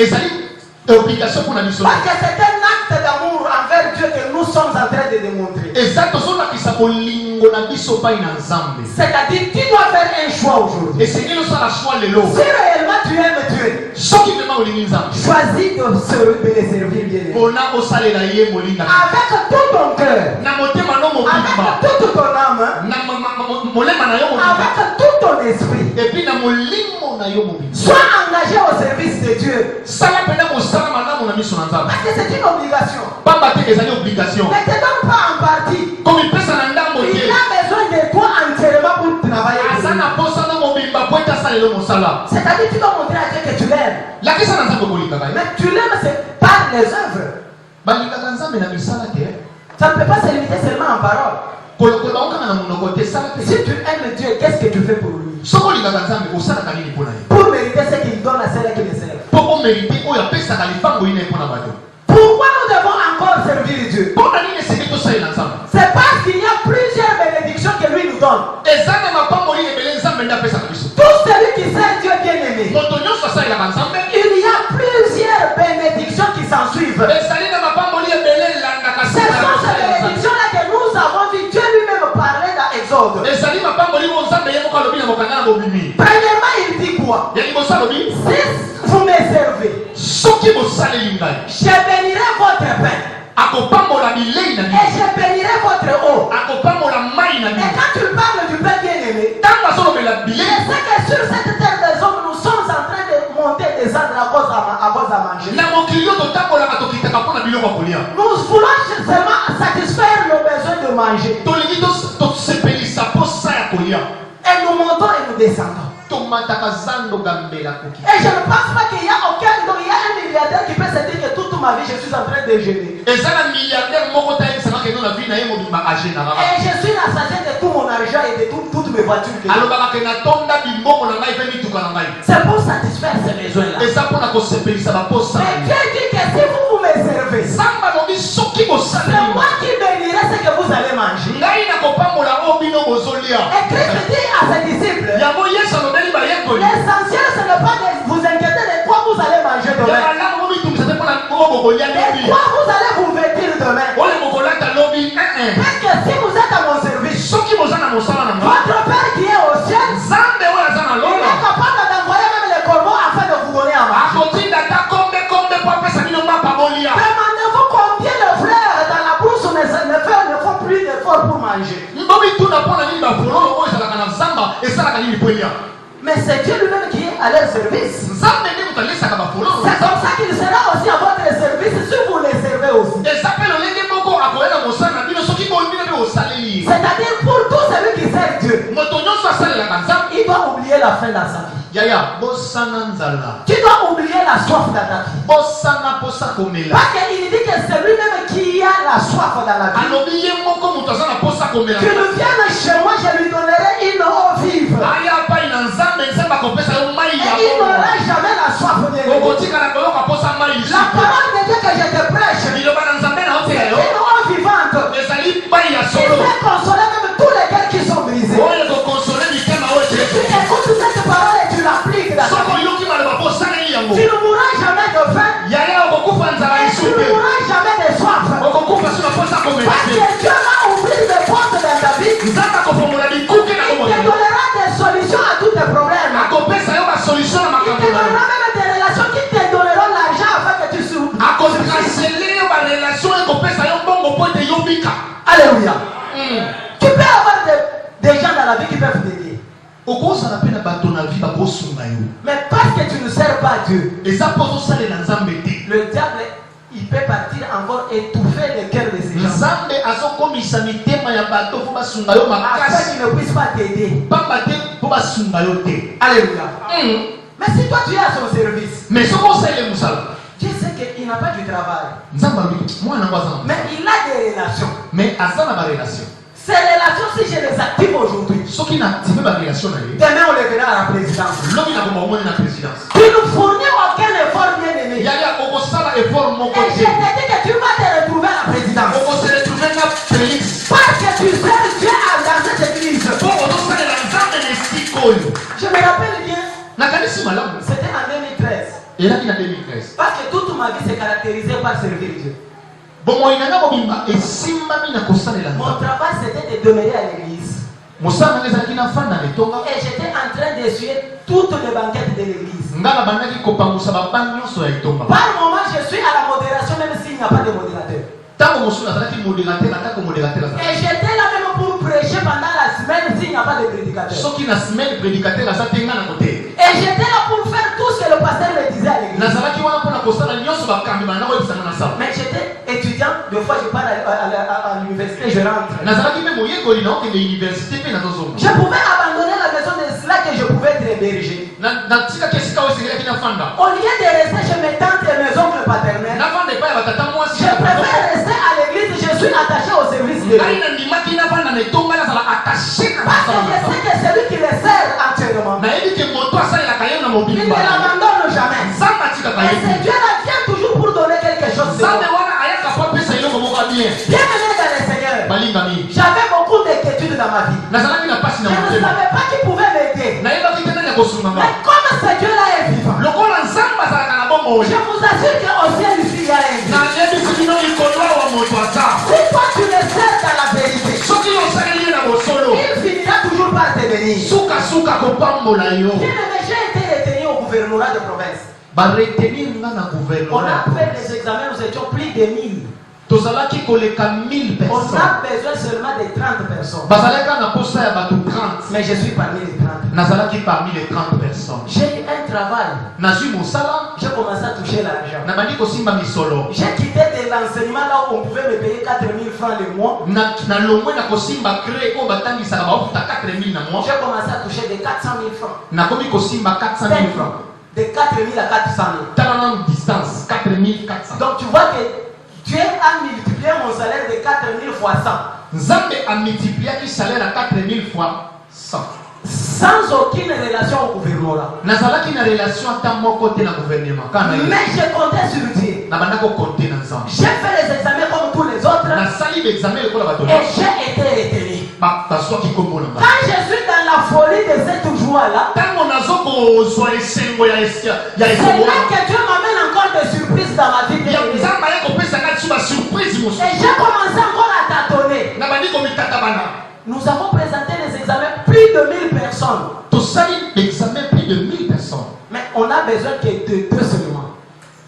Parce que c'est un acte d'amour envers Dieu que nous sommes en train de démontrer. C'est-à-dire tu dois faire un choix aujourd'hui. Si réellement tu aimes Dieu, choisis de les servir bien. Avec tout ton cœur, avec toute ton âme, avec tout ton esprit, sois engagé au service de Dieu. Parce que c'est une obligation. Ne te donne pas en partie. Il a besoin de toi entièrement pour travailler. C'est-à-dire tu dois montrer à Dieu que tu l'aimes. Mais tu l'aimes c'est par les œuvres. Ça ne peut pas se limiter seulement en parole. Si tu aimes Dieu, qu'est-ce que tu fais pour lui? Pour mériter ce qu'il donne à celles qui le servent. Pourquoi nous devons encore servir Dieu? C'est parce qu'il y a plusieurs bénédictions que lui nous donne. Tout celui qui sert Dieu bien-aimé, il y a plusieurs bénédictions qui s'en suivent. Ce sont ces bénédictions-là que nous avons vu Dieu lui-même parler dans Exode. Premièrement, il dit quoi? Si vous me servez, je bénirai votre pain. Et je bénirai votre eau. Et quand tu parles du pain bien-aimé, je sais que sur cette terre des hommes, nous sommes en train de monter et descendre à cause à manger. Nous voulons seulement satisfaire nos besoins de manger. Et nous montons et nous descendons. Et je ne pense pas qu'il y a un milliardaire qui peut se dire que tout ma vie, je suis en train de gêner. Et ça, la milliardaire, mon côté, ça va que nous la vie, n'a pas âgé. Et je suis la sagesse de tout mon argent et de toutes mes voitures. Alors, bah, que na tonda bimbo, on a pas fait tout quand on a. C'est pour satisfaire ces besoins-là. Et ça, pour la conceper, ça va pas ça. Mais Dieu dit que si vous me servez, Samba no biso ki bosala. c'est moi qui bénirai ce que vous allez manger. Ngai na kopambola obino bozolia. Et Christ dit à ses disciples, Yango Yesu alobeli bayekoli. l'essentiel ce n'est pas de vous inquiéter de quoi vous allez manger demain. Yala ngo bitumisa te pona ngo bokolia De lobi. quoi vous allez vous vêtir demain. Ole bokolata lobi. Parce que si vous êtes à mon service, Soki bozana mosala na moi. votre Père qui est au ciel, Zambe oyo aza na il lola. est capable d'envoyer même les corbeaux afin de vous donner à manger. Akotinda ta kombe po apesa bino mapa bolia. Demandez-vous combien de frères dans la brousse ne font plus d'efforts pour manger. Mbobi tuna pona nini bafololo oyo ezalaka na zamba esalaka nini poelia. Mais c'est Dieu lui-même qui est à leur service. Nzambe nde moto alesaka bafololo. C'est comme ça qu'il sera aussi à votre service si vous les servez aussi. eza mpe lolenge moko akoyela mosala na bino soki bondina mpe osaleli. C'est-à-dire pour tout celui qui sert Dieu, Moto nyonso asalelaka nzambe. il doit oublier la faim dans sa vie. Yaya, bosana nzala. Tu dois oublier la soif dans ta vie. Bosana posa komela. Parce qu'il dit que c'est lui-même qui a la soif dans la vie. Alobi ye moko moto aza na posa komela. Tu ne viens chez moi, je lui donnerai une eau vive. Aya pai na nzambe nzambe akopesa yo mai ya Et il bongo. n'aura jamais la soif de Dieu. Okotikala koyoka posa mai lisusu. La parole de Dieu que je te prêche, Liloba na nzambe na otela c'est yo. une eau vivante. Ezali pai ya Il solo. fait consoler même tous les cœurs qui sont brisés. Oyo kokonsole mitema oyo Tu te. écoutes cette parole et tu l'appliques dans ta Soko vie. yoki maloba posaleli yango. Tu ne mourras jamais de faim. Yaya okokufa nzala Et tu lisusu ne te. mourras jamais de soif. Okokufa suna posa komela Parce te. que Dieu va ouvrir des portes dans ta vie. Nzambe akofongola bikuke na Il te bomoi. donnera des solutions à tous tes problèmes. Akopesa yo basolution na Il makambo te na yo. donnera même des relations qui te donneront l'argent afin que tu souffres. akotransele yo barelation ekopesa yo mbongo mpo ete yobika. Alléluia. Tu peux avoir des gens dans la vie qui peuvent t'aider. okozala mpe na bato na vi bakosunga yo. Mais parce que tu ne sers pas Dieu, eza mpo ozosalela nzambe te. le diable, il peut partir encore étouffer le cœur de ces gens. nzambe azokomisa mitema ya bato mpo basunga yo Afin makasi. qu'ils ne puissent pas t'aider. pamba te mpo basunga yo te. Alléluia. Mais si toi tu es à son service, mais soki osalele mosala Dieu sait qu'il n'a pas du travail. nzambe alobi mwana yango aza na Mais mosala il a des relations. mais aza na barelation. Ces relations, si je les active aujourd'hui, soki naactive barelation na ye demain on les verra à la présidence. lobi nakoma omoni na présidence. Tu ne fournis aucun effort, bien aimé. yaya okosala effort moko Et je te. te dis que tu vas te retrouver à la présidence. okose retrouve na félix Parce que tu sers Dieu dans cette église. mpo ozosalela nzambe na esika oyo. Je me rappelle bien, nakanisi malamu c'était en 2013. elaki na 2013. Parce que toute ma vie s'est caractérisée par servir Dieu. bomoi nanga mobimba esimbami na kosalela Mon nzambe. travail c'était de demeurer à l'église. mosala nanga ezalaki na fanda na etonga. Et j'étais en train d'essuyer toutes les banquettes de l'église. nga na bandaki kopangusa baba nyonso ya etonga. Par moment, je suis à la modération, même s'il n'y a pas de modérateur. ntango mosusu azalaki modérateur atako modérateur Et azalaki. j'étais là même pour prêcher pendant la semaine s'il n'y a pas de prédicateur. soki na semaine prédicateur aza te nga na kote. Et j'étais là pour faire tout ce que le pasteur me disait à l'église. nazalaki wana mpona kosala nyonso bakambi banda koyebisanga na sala. Mais j'étais étudiant, des fois je pars à l'université, je rentre. nazalaki mpe moyekoli na okende université mpe nazozonga. Je pouvais abandonner la maison de cela que je pouvais être hébergé. natikaki esika oyo esengelaki na fanda. Au lieu de rester chez mes tantes et mes oncles paternels, nafanda epai ya batata mwasi. je préfère rester à l'église, je suis attaché au service de ngai Dieu. nandimaki nafanda na etonga nazala attaché na Parce que je basala. sais que celui qui les sert actuellement, nayebi ke moto asalelaka ye na il ne mobimba. l'abandonne jamais. nzambe atikaka Et ye. ce Dieu-là vient toujours pour donner quelque chose de nzambe bon. wana ayaka po apesa eloko moko ya bien. Bienvenue dans le Seigneur. balingami. J'avais beaucoup d'inquiétudes dans ma vie. nazalaki na pasi Je na ne motema. savais pas qui pouvait m'aider. nayebaki te nani akosunganga. Mais comme ce Dieu-là est vivant, lokola nzambe azalaka na bomoi. je vous assure qu'au ciel ici, il y a un Dieu. nayebisi bino likolo awa moto aza. Si toi tu le sers dans la vérité, soki osaleli ye na bosolo il finira toujours par te bénir. sukasuka kopambola yo. Bien aimé, j'ai été retenu au gouvernorat de province. baretenir nga na On gouvernement. a fait des examens, nous étions plus de 1000. tozalaki koleka 1000 On personnes. a besoin seulement de 30 personnes. bazalaka na posa ya bato 30. Mais je suis parmi les 30. nazalaki parmi les 30 personnes. J'ai eu un travail. nazwi mosala J'ai commencé à toucher l'argent. nabandi kosimba misolo. J'ai quitté de l'enseignement là où on pouvait me payer 4000 francs le mois. nalongwe na kosimba cré oyo batangisaka baofuta 4000 na mois. J'ai commencé à toucher des 400 000 francs. nakomi kosimba 400 000 francs. de 4000 à 400 000. Tala na distance 4400. Donc tu vois que Dieu a multiplié mon salaire de 4000 fois 100. Nzambe a multiplié le salaire à 4000 fois 100. Sans aucune relation au gouvernement. Nazalaki na relation ata moko te na gouvernement. Mais je comptais sur Dieu. Na banda ko compter na Nzambe. J'ai fait les examens comme tous les autres. Na sali l'examen ko la bato. Et j'ai été étonné. Ba swa ki kombo na ba. Quand je suis dans la folie de cette joie-là, Tango nazoko zwa esengo ya esia ya c'est esengo. là que Dieu m'amène encore des surprises dans ma vie. Ya Et Nzambe ya ko pesa na tsuba surprise mosu. j'ai commencé encore à tâtonner. Na bandi ko mitata bana. Nous avons présenté les examens plus de 1000 personnes. To sali l'examen plus de 1000 personnes. Mais on a besoin que de 2 seulement.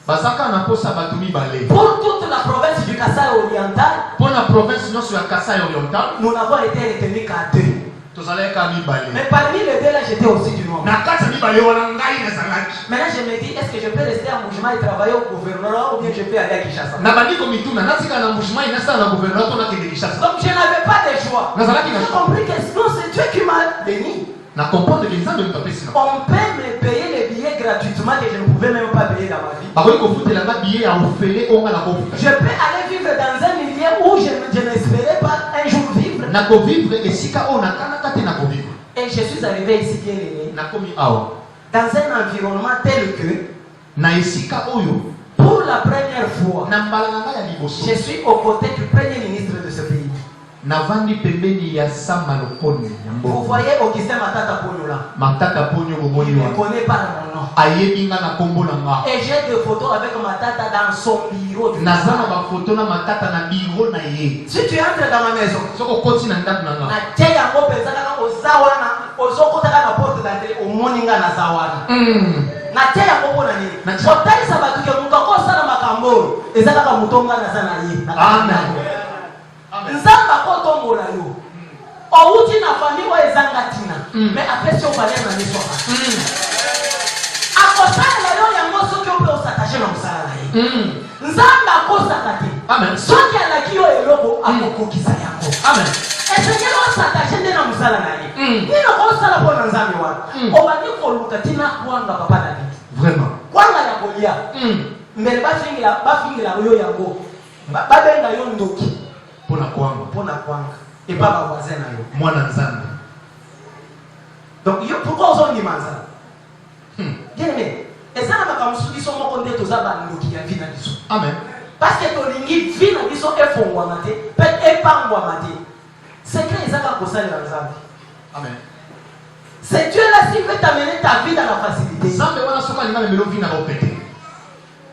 Bazaka na posa batu mibale. Pour toute la province du Kasaï oriental, Pour la province nyonso ya Kasai oriental, nous n'avons été retenus qu'à 2. tozalaka mibale. Mais parmi les 2 là, j'étais aussi du nombre. Na kati mibale wana ngai nazalaki. Maintenant, je me dis, est-ce que je peux rester à Moujima et travailler au gouvernement ou bien je peux aller à Kinshasa? Na bandi ko mituna natika na mbushima inasa na gouvernement to na kende Kinshasa. Donc, je n'avais pas de choix. Nazalaki na J'ai compris que non, c'est Dieu qui m'a béni. na comprendre que Nzambe mtapesi na. On peut me payer les billets gratuitement que je ne pouvais même pas payer dans ma vie. Bakoli ko futela ba billet ya ofele onga la ko. Je peux aller vivre dans un milieu où je n'espérais pas un jour vivre. Na ko vivre esika o na kana kate na ko vivre. Et je suis arrivé ici bien aimé, Na komi awa. dans un environnement tel que, Na esika oyo pour la première fois, na mbalanga ya liboso. je suis aux côtés du premier ministre de ce pays. Na vandi pembeni ya Sama Lokoni ya Vous Mbo. voyez Augustin Matata Ponyola. Matata ponyo Il bomoni me wa. connaît par mon nom. Ayebinga na kombo na nga. Et j'ai des photos avec Matata dans son bureau. Nazana ba photo na matata na biro na ye. Si tu entres dans ma maison, Soko koti na ndako na nga. na tie yango penza kaka ozawana, ozokota na porte d'entrée omoninga na zawana. Na tie yango pona nini? Na tie. Otalisa bato ke mutu akosala makambo oyo, eza kaka mutu onga naza na ye. Amen. Nzambe akotombola yo. Outi na famille oyo ezanga tina. Mais apesi obale na miso kaka. Akosalela yo yango soki ope osatache na mosala na ye. Nzambe akosaka te. Amen. Soki alaki yo eloko akokokisa yango. Amen. esengeli osatache nde na mosala na ye nini okosala mpo na nzambe wana obandi koluka tina kwanga papa na bibi Vraiment. kwanga ya kolia mbele bafingela yo yango babenga yo ndoki Pona kwanga. mpo na kwanga epa bavoisin na yo Mwana nzambe. donc yo pourquoi ozondima nzambe bien aimé eza na makambo mosusu biso moko nde toza bandoki ya vi na biso Amen. parce que tolingi vi na biso efongwama te mpe epangwama te secret eza kaka kosalela nzambe. Amen. C'est Dieu là qui veut t'amener ta vie dans la facilité. Nzambe wana soka linga melo vi na opete.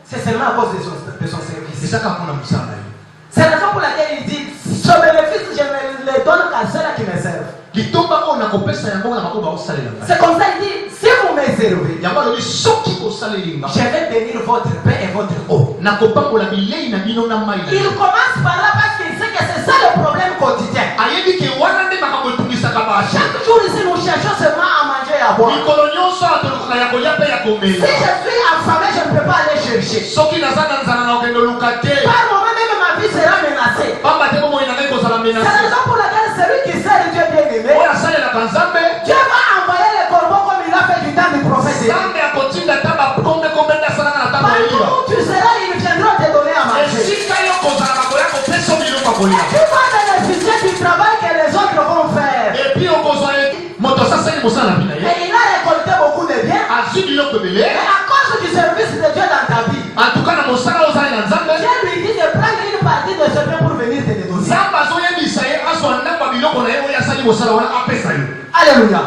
C'est seulement à cause de son service. Ezaka mpona musala ye. C'est la raison pour laquelle il dit ce bénéfice je ne le donne qu'à ceux-là qui me servent. Litomba oyo nakopesa yango na makoba osalela ngai. C'est comme ça il dit si vous me servez, Yango alobi soki osaleli nga. je vais bénir votre pain et votre eau. Nakopambola bilei na bino na mai na Il yo. commence par là parce qu'il sait que c'est ça le problème quotidien. Ayebi ke wana nde makambo etungisaka baasha. Chaque jour ici nous cherchons seulement à manger et à boire. Mikolo nyonso atoluka ya kolia mpe ya Si komela. je suis affamé, je ne peux pas aller chercher. Soki naza na nzala na okende luka te. Par moment même ma vie sera menacée. Pamba te bomoi na ngai kozala C'est la menase. raison pour laquelle celui qui sert Dieu bien aimé, Oyo asalelaka nzambe. Dieu va envoyer les corbeaux comme il a fait du temps du prophète. Nzambe akotinda ata bakombe nde asalaka na ntango ya Partout Eliya. où tu seras, il viendra te donner à manger. Esika yo kozala bakoya kopesa biloko ya kolia. Tu vas bénéficier du travail que les autres vont faire. Epi okozwa moto asasali mosala na bina ye. Et il a récolté beaucoup de biens. Azwi biloko Et ebele. à cause du service de Dieu dans ta vie, En tout cas na mosala ozali na nzambe. Dieu lui dit de prendre une partie de ce bien pour venir te le donner. Nzambe azoyebisa ye azwa ndako ya biloko na ye oyo asali mosala wana apesa yo. Alléluia.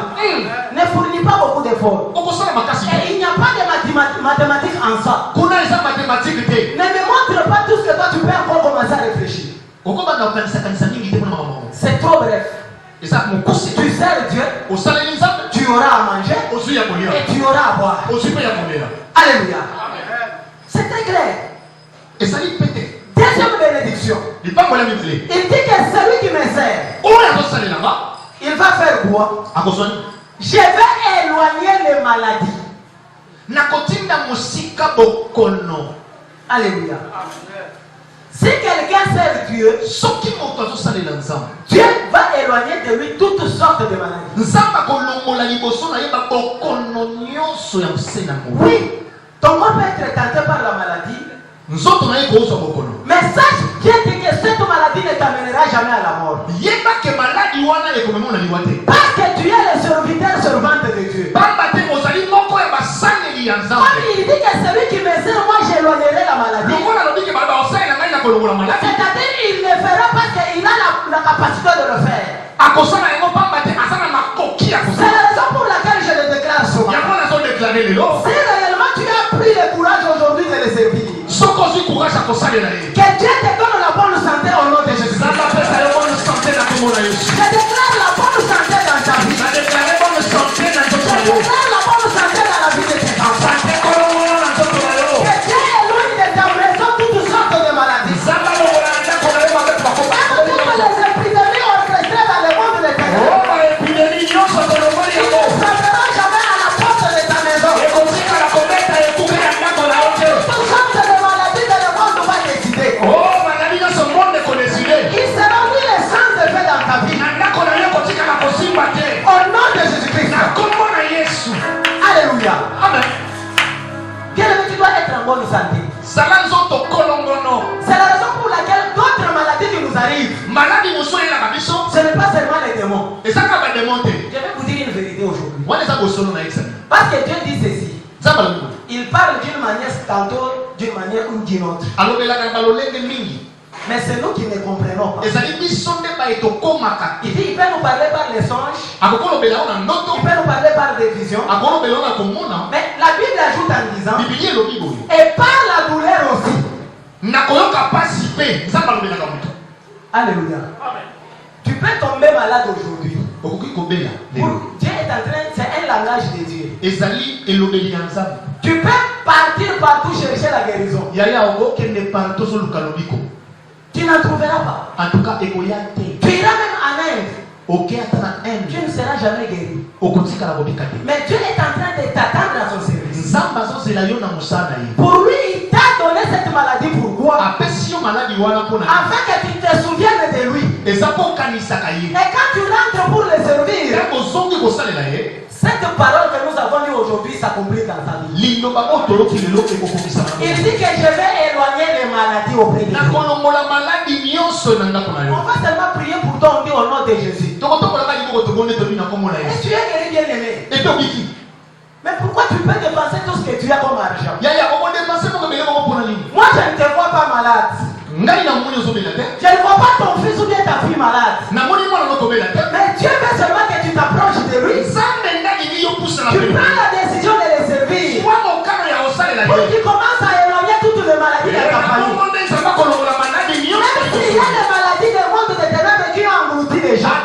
Ne fournit pas beaucoup d'efforts. Okosala makasi te. Et il n'y a pas de mathématiques en ça. Kuna eza mathématique te. Ne me montre pas tout ce que toi tu peux encore commencer à réfléchir. Okobanda kokanisa mingi te mpona makambo. C'est trop bref. Eza mokusi. Tu sers Dieu, Osaleli nzambe. tu auras à manger Ozwi ya kolia. et tu auras à boire. Ozwi mpe ya komela. Alléluia. C'est très clair. Ezali pete. Deuxième bénédiction. Lipango la mibale. Il dit que celui qui me sert, Oyo azosalela nga. il va faire quoi? Akozwani. Je vais éloigner les maladies. Nakotinda mosika bokono. Alléluia. Si quelqu'un sert Dieu, Soki moto azosalela nzambe. Dieu va éloigner de lui toutes sortes de maladies. Nzambe akolongola liboso na ye babokono nyonso Oui, ton corps peut être tenté par la maladie. Mais sache bien que cette maladie ne t'amènera jamais à la mort. Parce que tu es le serviteur servante de Dieu. Comme il dit que celui qui me sert, moi j'éloignerai la maladie. C'est-à-dire il ne fera pas qu'il a la capacité de le faire. C'est la raison pour laquelle je le déclare souvent. Si réellement tu as pris le courage aujourd'hui de le servir, que Dieu te donne la bonne santé au nom de Jésus. Je déclare la bonne santé dans ta vie. Je déclare la bonne santé dans la vie de tes enfants. Que Dieu éloigne de ta maison toutes sortes de maladies. Les épidémies orchestrées dans le monde de tes enfants. Il ne s'enverra jamais à la porte de ta maison. Toutes sortes de maladies dans le monde va décider. Il sera mis les sans effets dans ta vie. Au nom de Jésus-Christ. Alléluia. Amen. Bien aimé, tu dois être en bonne santé. C'est la raison pour laquelle d'autres maladies qui nous arrivent, ce n'est pas seulement les démons. Je vais vous dire une vérité aujourd'hui. Parce que Dieu dit ceci. Il parle d'une manière tantôt, d'une manière ou d'une autre. Mais c'est nous qui ne comprenons pas. Il dit il peut nous parler par les songes. Il peut nous parler par des visions. Mais la Bible ajoute en disant, et par la douleur aussi. Alléluia. Tu peux tomber malade aujourd'hui. Dieu est en train, c'est un langage de Dieu. Tu peux partir partout chercher la guérison. Tu n'en trouveras pas. Tu iras même en Inde. Tu ne seras jamais guéri. Mais Dieu est en train de t'attendre à son service. Pour lui, il t'a donné cette maladie. Pourquoi? Afin que tu te souviennes de lui. Et quand tu rentres pour le servir, cette parole que nous avons lue aujourd'hui s'accomplit dans ta vie. Il dit que je vais éloigner les maladies auprès de toi. On va seulement prier pour toi, on dit au nom de Jésus. Et tu es guéri, bien aimé. Mais pourquoi tu peux dépenser tout ce que tu as comme argent? Moi je ne te vois pas malade. Je ne vois pas ton fils ou bien ta fille malade. Mais Dieu veut seulement que tu t'approches de lui. Tu prends la décision de le servir. Pour qu'il commence à éloigner toutes les maladies de ta famille. Même s'il y a des maladies du monde de ténèbres qui ont englouti les gens.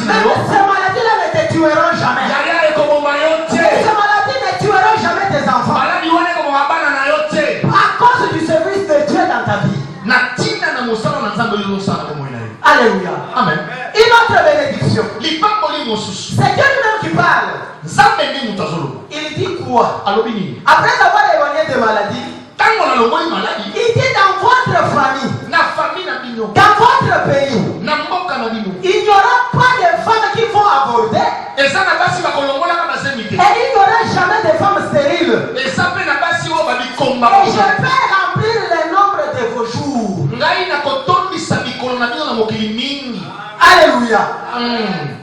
Même ces maladies-là ne te tueront jamais. Ces maladies ne tueront jamais tes enfants. À cause du service de Dieu dans ta vie. Alléluia. Amen. Une autre bénédiction. C'est Dieu lui-même qui parle. Il dit quoi? Après avoir éloigné des maladies, il dit dans votre famille, dans votre pays, il n'y aura pas de femmes qui vont avorter. Et il n'y aura jamais de femmes stériles. Et je vais remplir le nombre de vos jours. Alléluia.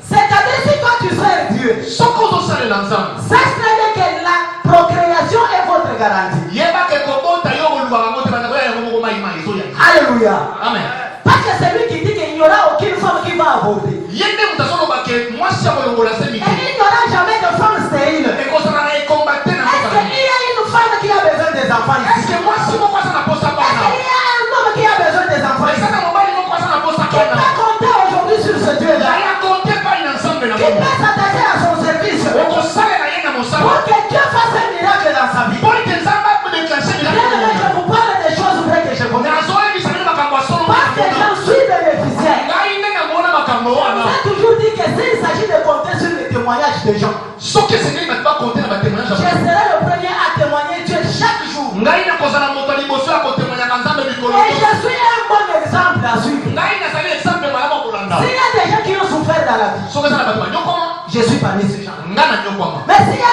C'est-à-dire si toi tu sers Dieu, sache très bien que la procréation est votre garantie. Alléluia. Amen. Parce que c'est lui qui dit qu'il n'y aura aucune femme qui va avorter. Et il n'y aura jamais de femme stérile. Est-ce qu'il y a une femme qui a besoin des enfants ici? Est-ce qu'il y a un homme qui a besoin des enfants ici? Qui peut compter aujourd'hui sur ce Dieu-là? Qui peut s'attacher à son service pour que Dieu fasse un miracle dans sa vie? Je vous parle des choses vraies que je connais. Parce que j'en suis bénéficiaire. J'ai toujours dit que s'il s'agit de compter sur les témoignages des gens, je serai le premier à témoigner Dieu chaque jour. Et je suis un bon exemple à suivre. S'il y a des gens qui ont souffert dans la vie, je suis parmi ces gens. Mais s'il y a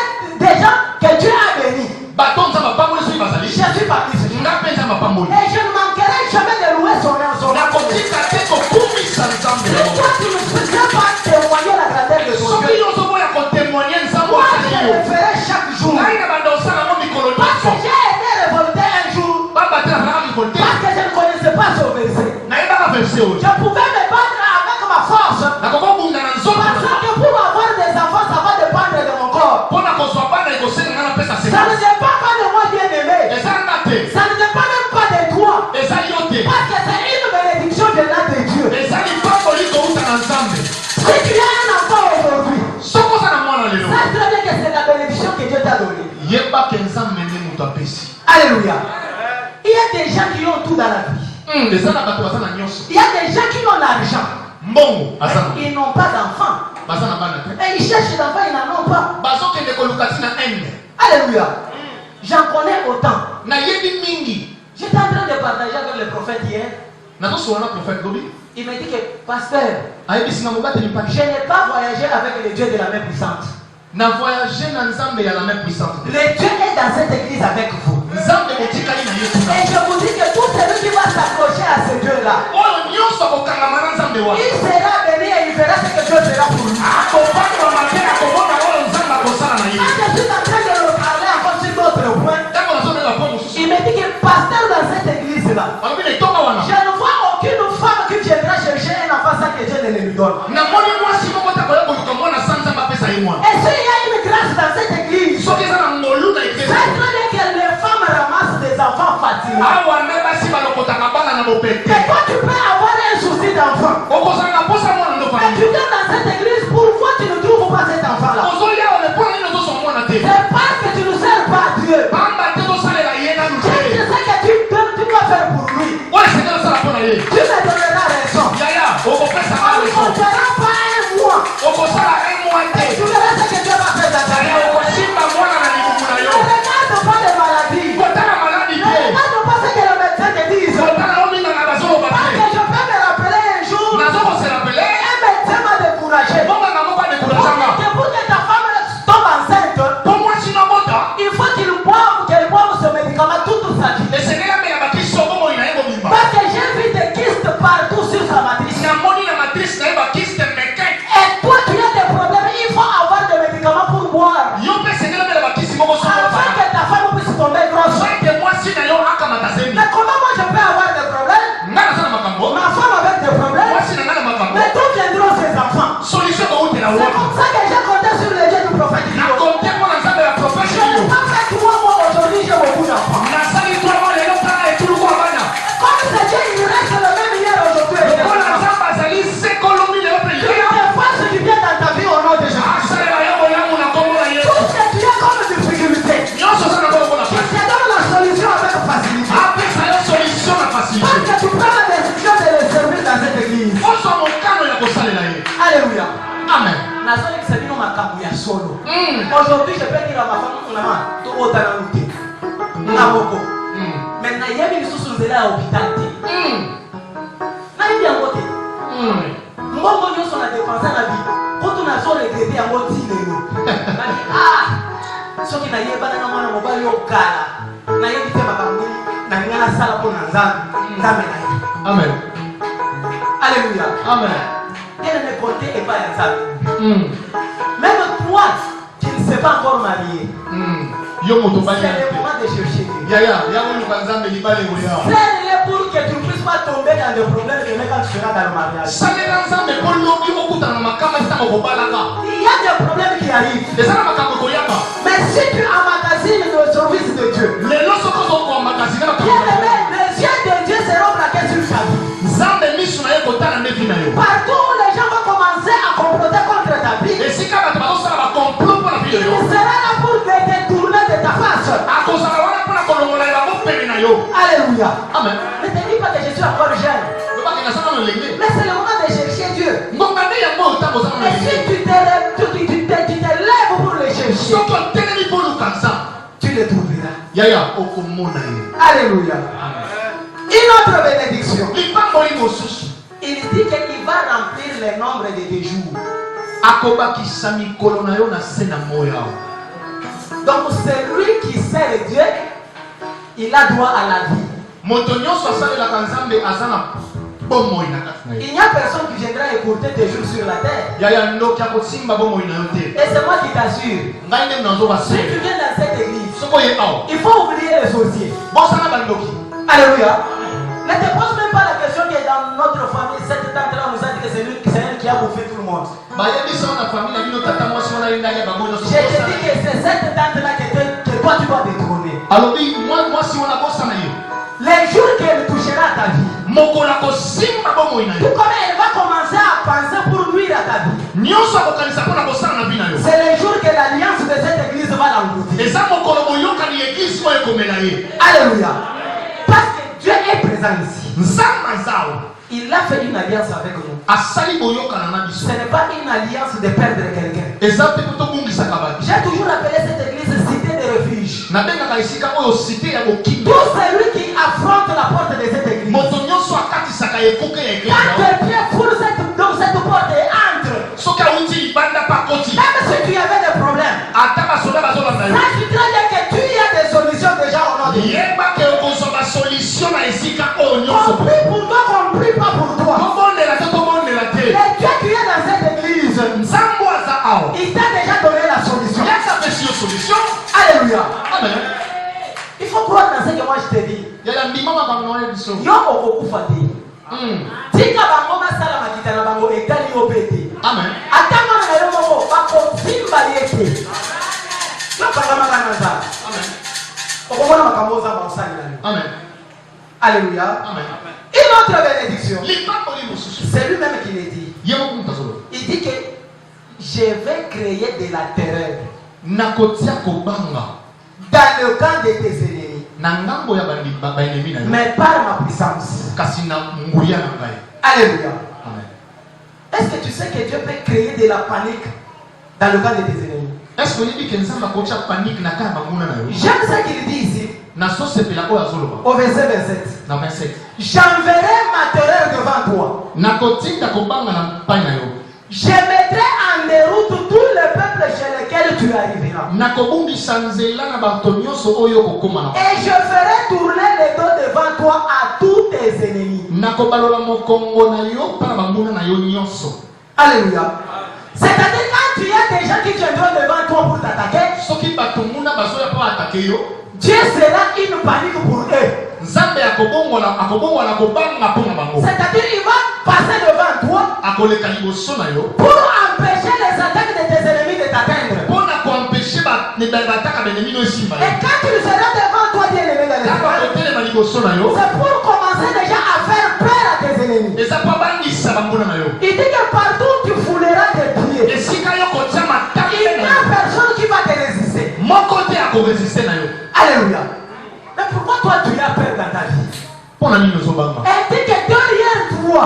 toi tu ne peux pas témoigner la grandeur de ton soki Dieu, yo ozoboya kotémoigne nzambe moi je osali le yo ferai chaque jour. ngai na banda osala yango mikolo Parce que nyonso j'ai été révolté un jour, babatela zalaka révolté parce que je ne connaissais pas ce verset. nayebaka verse oyo Je pouvais me battre avec ma force. nakokobunda na nzoto Parce que pour avoir des enfants, ça va dépendre de mon corps. mpona kozwa bana ekosenga nga napesa Ça ne semence dépend pas de moi, bien-aimé. eza nga te Ça ne dépend même pas de toi. eza yo te Parce que c'est une bénédiction venant de Dieu. eza lipamboli kouta na nzambe Si tu as un enfant aujourd'hui, soki oza na mwana lelo sache très bien que c'est la bénédiction que Dieu t'a donnée. yebake nzambe nde moto apesi Alléluia. Il y a des gens qui ont tout dans la vie. eza na bato baza na nyonso Il y a des gens qui ont l'argent. mbongo aza na Ils n'ont pas d'enfants. baza na bana te Et ils cherchent l'enfant, ils n'en ont pas. bazokende koluka ti na ende Alléluia. J'en connais autant. nayebi mingi J'étais en train de partager avec le prophète hier. nazosola na prophète lobi Il m'a dit que, pasteur, ayebisinga mobateli je paki n'ai pas voyagé avec le Dieu de la main puissante. na voyage na nzambe ya la main puissante Le Dieu est dans cette église avec vous. nzambe motikali na ye kuna Et je vous dis que tout celui qui va s'accrocher à ce Dieu-là, oyo nyonso akokangama na nzambe wana il sera béni et il verra ce que Dieu fera pour lui. akopakwa mabe akomona oyo nzambe akosala na ye Quand je suis en train de le parler encore sur d'autres points, ntango nazobela po mosusu il me dit que pasteur dans cette église-là, balobi na etonga wana je ne vois aucune femme qui viendra chercher un enfant sans que Dieu ne le lui donne. namoni mwasi moko takoya koluka mwana sa nzambe apesa ye mwana Et s'il y a une grâce dans cette église, soki eza na ngolu na c'est ekesa très bien que les femmes ramassent des enfants facilement. awa nde basi balokotaka bana na bopete Mais toi, tu peux avoir un souci d'enfant. okozalaka mposa mwana ndo Mais tu viens dans cette église, pourquoi tu ne trouves pas cet enfant-là? ozolia one mpona nini ozoswa mwana te C'est parce que tu ne sers pas Dieu. pamba te tosalela ye nanu te Qu'est-ce que tu dois faire pour lui? oyo esengeli osala mpona ye Tu me donneras raison. yaya okopesaka On ne leso comptera pas un mois. okosala emwa Et te tu verras ce que Dieu va faire dans ta yaya vie. okosimba mwana na libumu na Ne yo regarde pas les maladies. kotala maladi Ne te regarde pas ce que le médecin te dit. kotala ominganga bazoloba Parce te que je peux me rappeler un jour, nazokoserapele un médecin m'a découragé. monganga moko adekurajanga Que pour que ta femme tombe enceinte, po mwasi nobota il faut qu'elle boive ce médicament toute sa vie. esengeli amela bakisi obomoi na ye mobimba Parce que j'ai vu des kystes partout sur sa matrice. namoni na matrice na ye bakiste meke Et toi, tu as des problèmes, il faut avoir des médicaments pour boire. yo mpe esengeli amela bakisi moko Afin sokobana que ta femme puisse tomber grosse. soki mwasi na yo akamata zembi Mais comment moi je peux avoir des problèmes? nga naza na makambo Ma femme avec des problèmes? mwasi na nga na makambo Mais d'où viendront ces enfants? solution koutela C'est wapi comme ça que j'ai compté sur le Dieu du prophète. na konte mpo na nzambe ya profete Je n'ai yo pas fait que moi aujourd'hui j'ai beaucoup d'enfants. nasali twamo lelo mpona etuluku ya bana Comme c'est Dieu, il reste le même hier aujourd'hui. et lokola demain. nzambe azali sekolomi lelo mpe Je lelo te fasse du bien dans ta vie au nom de Jésus. asalela yo bolamu na kombo na yesu Tout ce que tu as comme difficulté, nyonso oza na bongo na je pasi te donne la solution avec facilité. apesa yo solution na Parce facilité que tu prends la décision de le servir dans cette église. ozwa mokano ya kosalela ye Alléluia. amen Nazali kusabino makambo ya solo. Aujourd'hui, je peux dire à ma femme, maman, tu otana luté. Na moko. Mais na yebi lisusu nzela ya hôpital te. Na yebi yango te. Mbongo nyonso na dépense na vie. Kutu nazo regrete yango ti lelo. Nani soki na yebana na mwana mobali okala. Na yebi te makambo na ninga na sala po na nzambe. Nzambe na ye. amen Alléluia. amen Elle ne comptait pas à ça. Même toi, qui ne sais pas encore marié, yo moto c'est bali le moment de chercher Dieu. yaya yakoluka nzambe libala oya Serre-les pour que tu ne puisses pas tomber dans des problèmes de quand tu seras dans le mariage. salela nzambe mpo lobi okutana na makama ntango kobalaka Il y a des problèmes qui arrivent. eza na makambo koyaka Mais si tu emmagasines le service de Dieu, lelo soki ozokwa makasi na bien makambo aimé, les yeux de Dieu seront braqués sur ta vie. nzambe miso na ye kotala nde vi na yo Partout où les gens vont commencer à comploter contre ta vie, esika bato bazosala bakomplot mpo na vi il yo sera là pour te détourner de ta face. akozala wana mpo na kolongola bango pene na yo Alléluia. amen Ne te dis pas que je suis encore jeune. lobaki naza nano lenge Mais c'est le moment de chercher Dieu. ngonga nde yango oyo ntango oza nano Et si lenge tu te lèves pour le chercher, soki otelemi mpo luka nzambe tu le trouveras. yaya okomona ye Alléluia. Une autre bénédiction. lipamboli mosusu Il dit qu'il va remplir le nombre de tes jours. akobakisa mikolo na yo na se na moya Donc celui qui sert Dieu, il a droit à la vie. moto nyonso asalelaka nzambe aza na Il n'y a personne qui viendra écouter tes jours sur la terre. Ya ya ndo kia kosimba bomoi na yo te. Et c'est moi qui t'assure. Ngai nde nazoba Si se. tu viens dans cette église, Soko ye awa. il faut oublier les sorciers. Bosana bandoki. Alléluia. Ne te pose même pas la question que dans notre famille, cette tante-là nous a dit que c'est elle qui a bouffé tout le monde. Ba yebi sa na famille na bino tata mwasi wana linga ya bango no Je te dis que c'est cette tante-là que toi tu dois détrôner. Alors bi moi si wana bosana yo. Les jours qu'elle touchera ta vie, Mokola kosimba bomoi na tout yo. comme elle va commencer à penser pour nuire à ta vie. Nyonso akokanisa pona bosana na bina yo. C'est les jours que l'alliance de cette église va l'engloutir. Eza mokolo boyoka ni église mo ekomela ye. Alléluia. Parce que Dieu est présent ici. Nzamba zao. Il a fait une alliance avec nous. Asali boyoka na biso. Ce n'est pas une alliance de perdre quelqu'un. Eza pe to bungisa kabati. J'ai toujours appelé cette église cité de refuge. Na benga ka isika oyo cité ya bokinga. Tout celui qui affronte la porte de cette église, Moto nyonso akatisaka ekuke ya quand église. tes pieds foulent cette porte et entre, Soki awuti libanda pakoti. même si tu avais des problèmes, Ata basoda bazolanda yo. sache très bien que tu as des solutions déjà au nom de Dieu. Yeba ke okozwa basolution na esika oyo nyonso. Compris pour toi, compris pas pour toi. Tobondela te tobondela te. Le Dieu qui est dans cette église, Nzambo aza awa. il t'a déjà donné la solution. Yaka pesi yo solution. Alléluia. Amen. Il faut croire dans ce que moi je te dis. Yala ndima makambo na biso. Yo okokufa te. Tika bango basala makita na bango etali yo pete. Amen. Atanga na yo moko bakosimba yete. Yo kanga makana za. Amen. Okomona makambo za ba osali na yo. Amen. Alléluia. Amen. Une autre bénédiction. Likambo li mosusu. C'est lui-même qui le dit. Yebo kuntazolo. Il dit que je vais créer de la terreur Nakotia kobanga. dans le camp de tes ennemis. Na ngambo ya baenemi na yo. Mais par ma puissance. Kasi na nguya na ngai. Alléluia. Amen. Est-ce que tu sais que Dieu peut créer de la panique dans le camp de tes ennemis? Est-ce que yebi ke nzamba kotia panique na kaya banguna na yo? J'aime ce qu'il dit ici, Na sosepela oyo azoloba. au verset 27. Na 27. J'enverrai ma terreur devant toi. Nakotinda kobanga na pai na yo. Je mettrai en déroute tous les peuples chez lesquels tu arriveras. Nakobungisa nzela na bato nyonso oyo kokoma na. Et je ferai tourner le dos devant toi à tous tes ennemis. Nakobalola mokongo na yo mpa na banguna na yo nyonso. Alléluia. C'est-à-dire quand tu as des gens qui viendront devant toi pour t'attaquer, Soki bato nguna bazoya mpo atake yo. Dieu sera une panique pour eux. Nzambe akobongola kobanga mpo na bango. C'est-à-dire il va passer devant toi Akoleka liboso na yo. pour empêcher les attaques de tes ennemis de t'atteindre. Mpo na koempeshe bataka benemi no esimba yo. Et quand tu seras devant toi, bien-aimé dans Kaka l'espace, kotelema liboso na yo. c'est pour commencer déjà à faire peur à tes ennemis. Eza mpo abangisa banguna na yo. Il dit que partout tu fouleras tes pieds. Esika yo kotia mataki Il n'y na a yo. personne qui va te résister. Moko te akoresiste na yo. Alléluia. Mais pourquoi toi tu as peur dans ta vie? Mpo na nini ozobanga? Elle dit que derrière toi,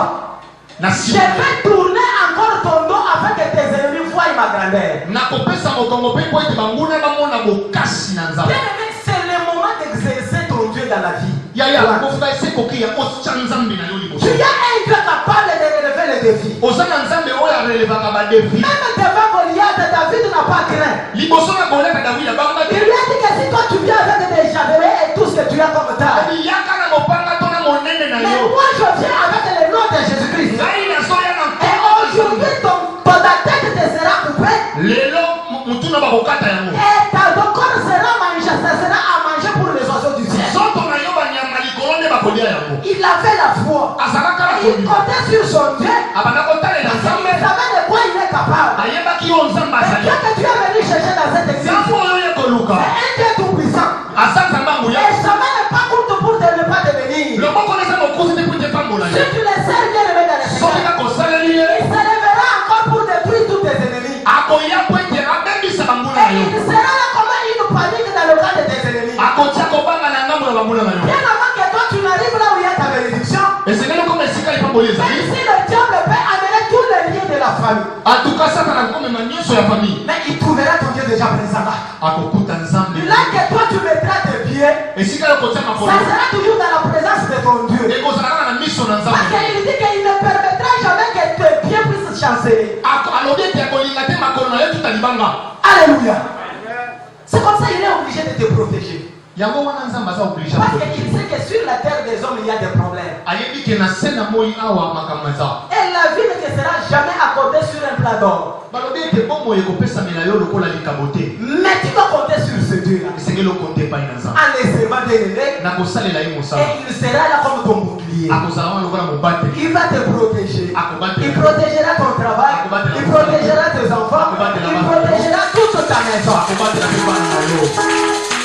Na je nsima vais tourner encore ton dos afin que tes ennemis voient ma grandeur. nakopesa mokongo mpe mpo ete banguna bamona bokasi na nzambe. Bien-aimé, c'est le moment d'exercer ton Dieu dans la vie. yaya kofuka ese koki ya otya nzambe na yo liboso. Tu as un Dieu capable de relever les défis. oza na nzambe oyo arelevaka badefi. Même devant Goliath, David n'a pas craint. liboso na goliata davidi abanga Il te. lui a dit que si toi tu viens avec des javelets et tout ce que tu as comme taille, yaka na mopanga to na monene na mais yo. moi je viens avec le nom de Jésus-Christ. ngai nazoya na Et aujourd'hui ta tête te sera coupée lelo mutuna bakokata yango. et ton corps sera mangé, ça sera à manger pour les oiseaux du ciel. zoto na yo banyama likolo nde bakolia yango. Il avait la foi. azalaka na Il komi. comptait sur son Dieu. abanda kotalela Il nzambe. savait de quoi il est capable. ayebaki yo nzambe Et azali. Dieu que tu es venu chercher dans cette église, nzambe oyo ye koluka. c'est un Dieu tout-puissant. aza nzambe anguya. Et ça n'est pas courte pour ne pas devenir. loboko neza mokuzi te po ete pambola Si ye. tu les sers bien aimé dans les soki églises, nakosaleli ye il se lèvera encore pour détruire tous tes ennemis. akoya po ete abebisa banguna na Et yo. il sera là comme une panique dans le camp de tes ennemis. akotia kobanga na ngambo na banguna na yo. Bien avant que toi tu n'arrives là où il y a ta bénédiction, esengeli koma esika lipamboli même ezali. si le diable peut amener tous les liens de la famille, atuka satana komema nyonso ya famille. mais il trouvera ton Dieu déjà présent là. akokuta nzambe. Là que toi tu mettras tes pieds, esika yo kotia makolo ça sera toujours dans la présence de ton Dieu. ekozala kaka na miso na Parce nzambe. qu'il dit qu'il ne permettra jamais que tes pieds puissent chanceler. alobi ete akolinga te makolo na yo tuta libanga. Alléluia. C'est comme ça qu'il est obligé de te protéger. yango wana nzambe aza oblige Parce qu'il sait que sur la terre des hommes, il y a des problèmes. ayebi ke na se na moi awa makambo eza Et la vie ne te sera jamais accordée sur un plat d'or. balobi ete bomoi ekopesamela yo lokola likabo te Mais tu vas compter sur ce Dieu-là. esengeli okonte epai na nzambe En les servant bien aimé. na kosalela ye mosala Et il sera là comme ton bouclier. akozala wana lokola mobateli Il va te protéger. Il akobatela protégera ton travail. Il protégera tes enfants. Il protégera toute ta maison. akobatela mpe bana na yo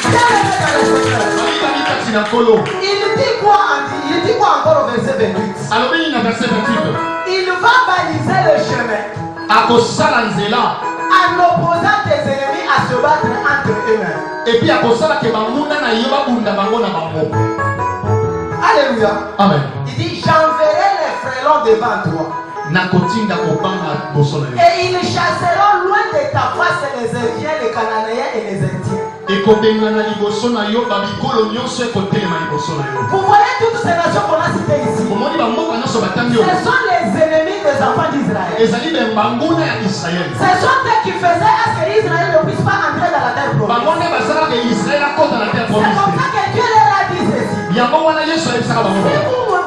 Bien-aimé dans le Seigneur. balingami kati na nkolo Il dit quoi encore au verset 28? alobi nini na verset 28 Il va baliser le chemin akosala nzela en opposant tes ennemis à se battre entre eux-mêmes. epi akosala ke banguna na yo babunda bango na bango Alléluia. amen Il dit j'enverrai les frélons devant toi nakotinda kobanga liboso na yo et ils chasseront loin de ta face les Indiens, les Cananéens et les Indiens. ekobengana liboso na yo babikolo nyonso ekotelema liboso na yo Vous voyez toutes ces nations qu'on a citées ici. omoni bamboka nyonso batangi Ce yo sont les ennemis des enfants d'Israël. ezali bembanguna ya israele Ce sont eux qui faisaient à ce qu'Israël ne puisse pas entrer dans la terre promise. bango nde basalaka israele akota na terre C'est comme promise ça que Dieu leur a dit ceci. yango wana yesu ayebisaka bango Si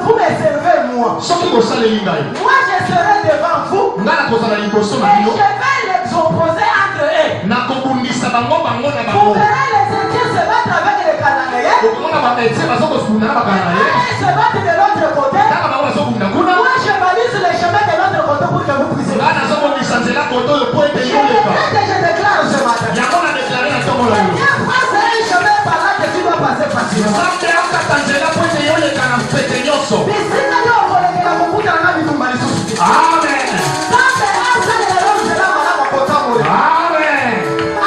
vous me servez moi, soki bosaleli ngai moi je serai devant vous ngai nakozala liboso et na je bino vais les opposer entre eux. nakobundisa bango bango na Vous bango verrez les Indiens se battre avec les Cananéens okomona baetie bazokosunda na bakana na ye et se battre de l'autre côté. kaka bango bazokunda kuna Moi je balise le chemin de l'autre côté pour que vous puissiez. ngai nazobondisa nzela koto oyo po ete Je yoleka décrète et je déclare ce matin. yango na deklare na ntongo na yo Viens passer un chemin par là que tu dois passer facilement. nzambe akata nzela po ete yoleka na mpete nyonso Bisika yo okolekela kokutana na bitumba lisusu. amen Nzambe asalela yo nzela malamu akotambola. amen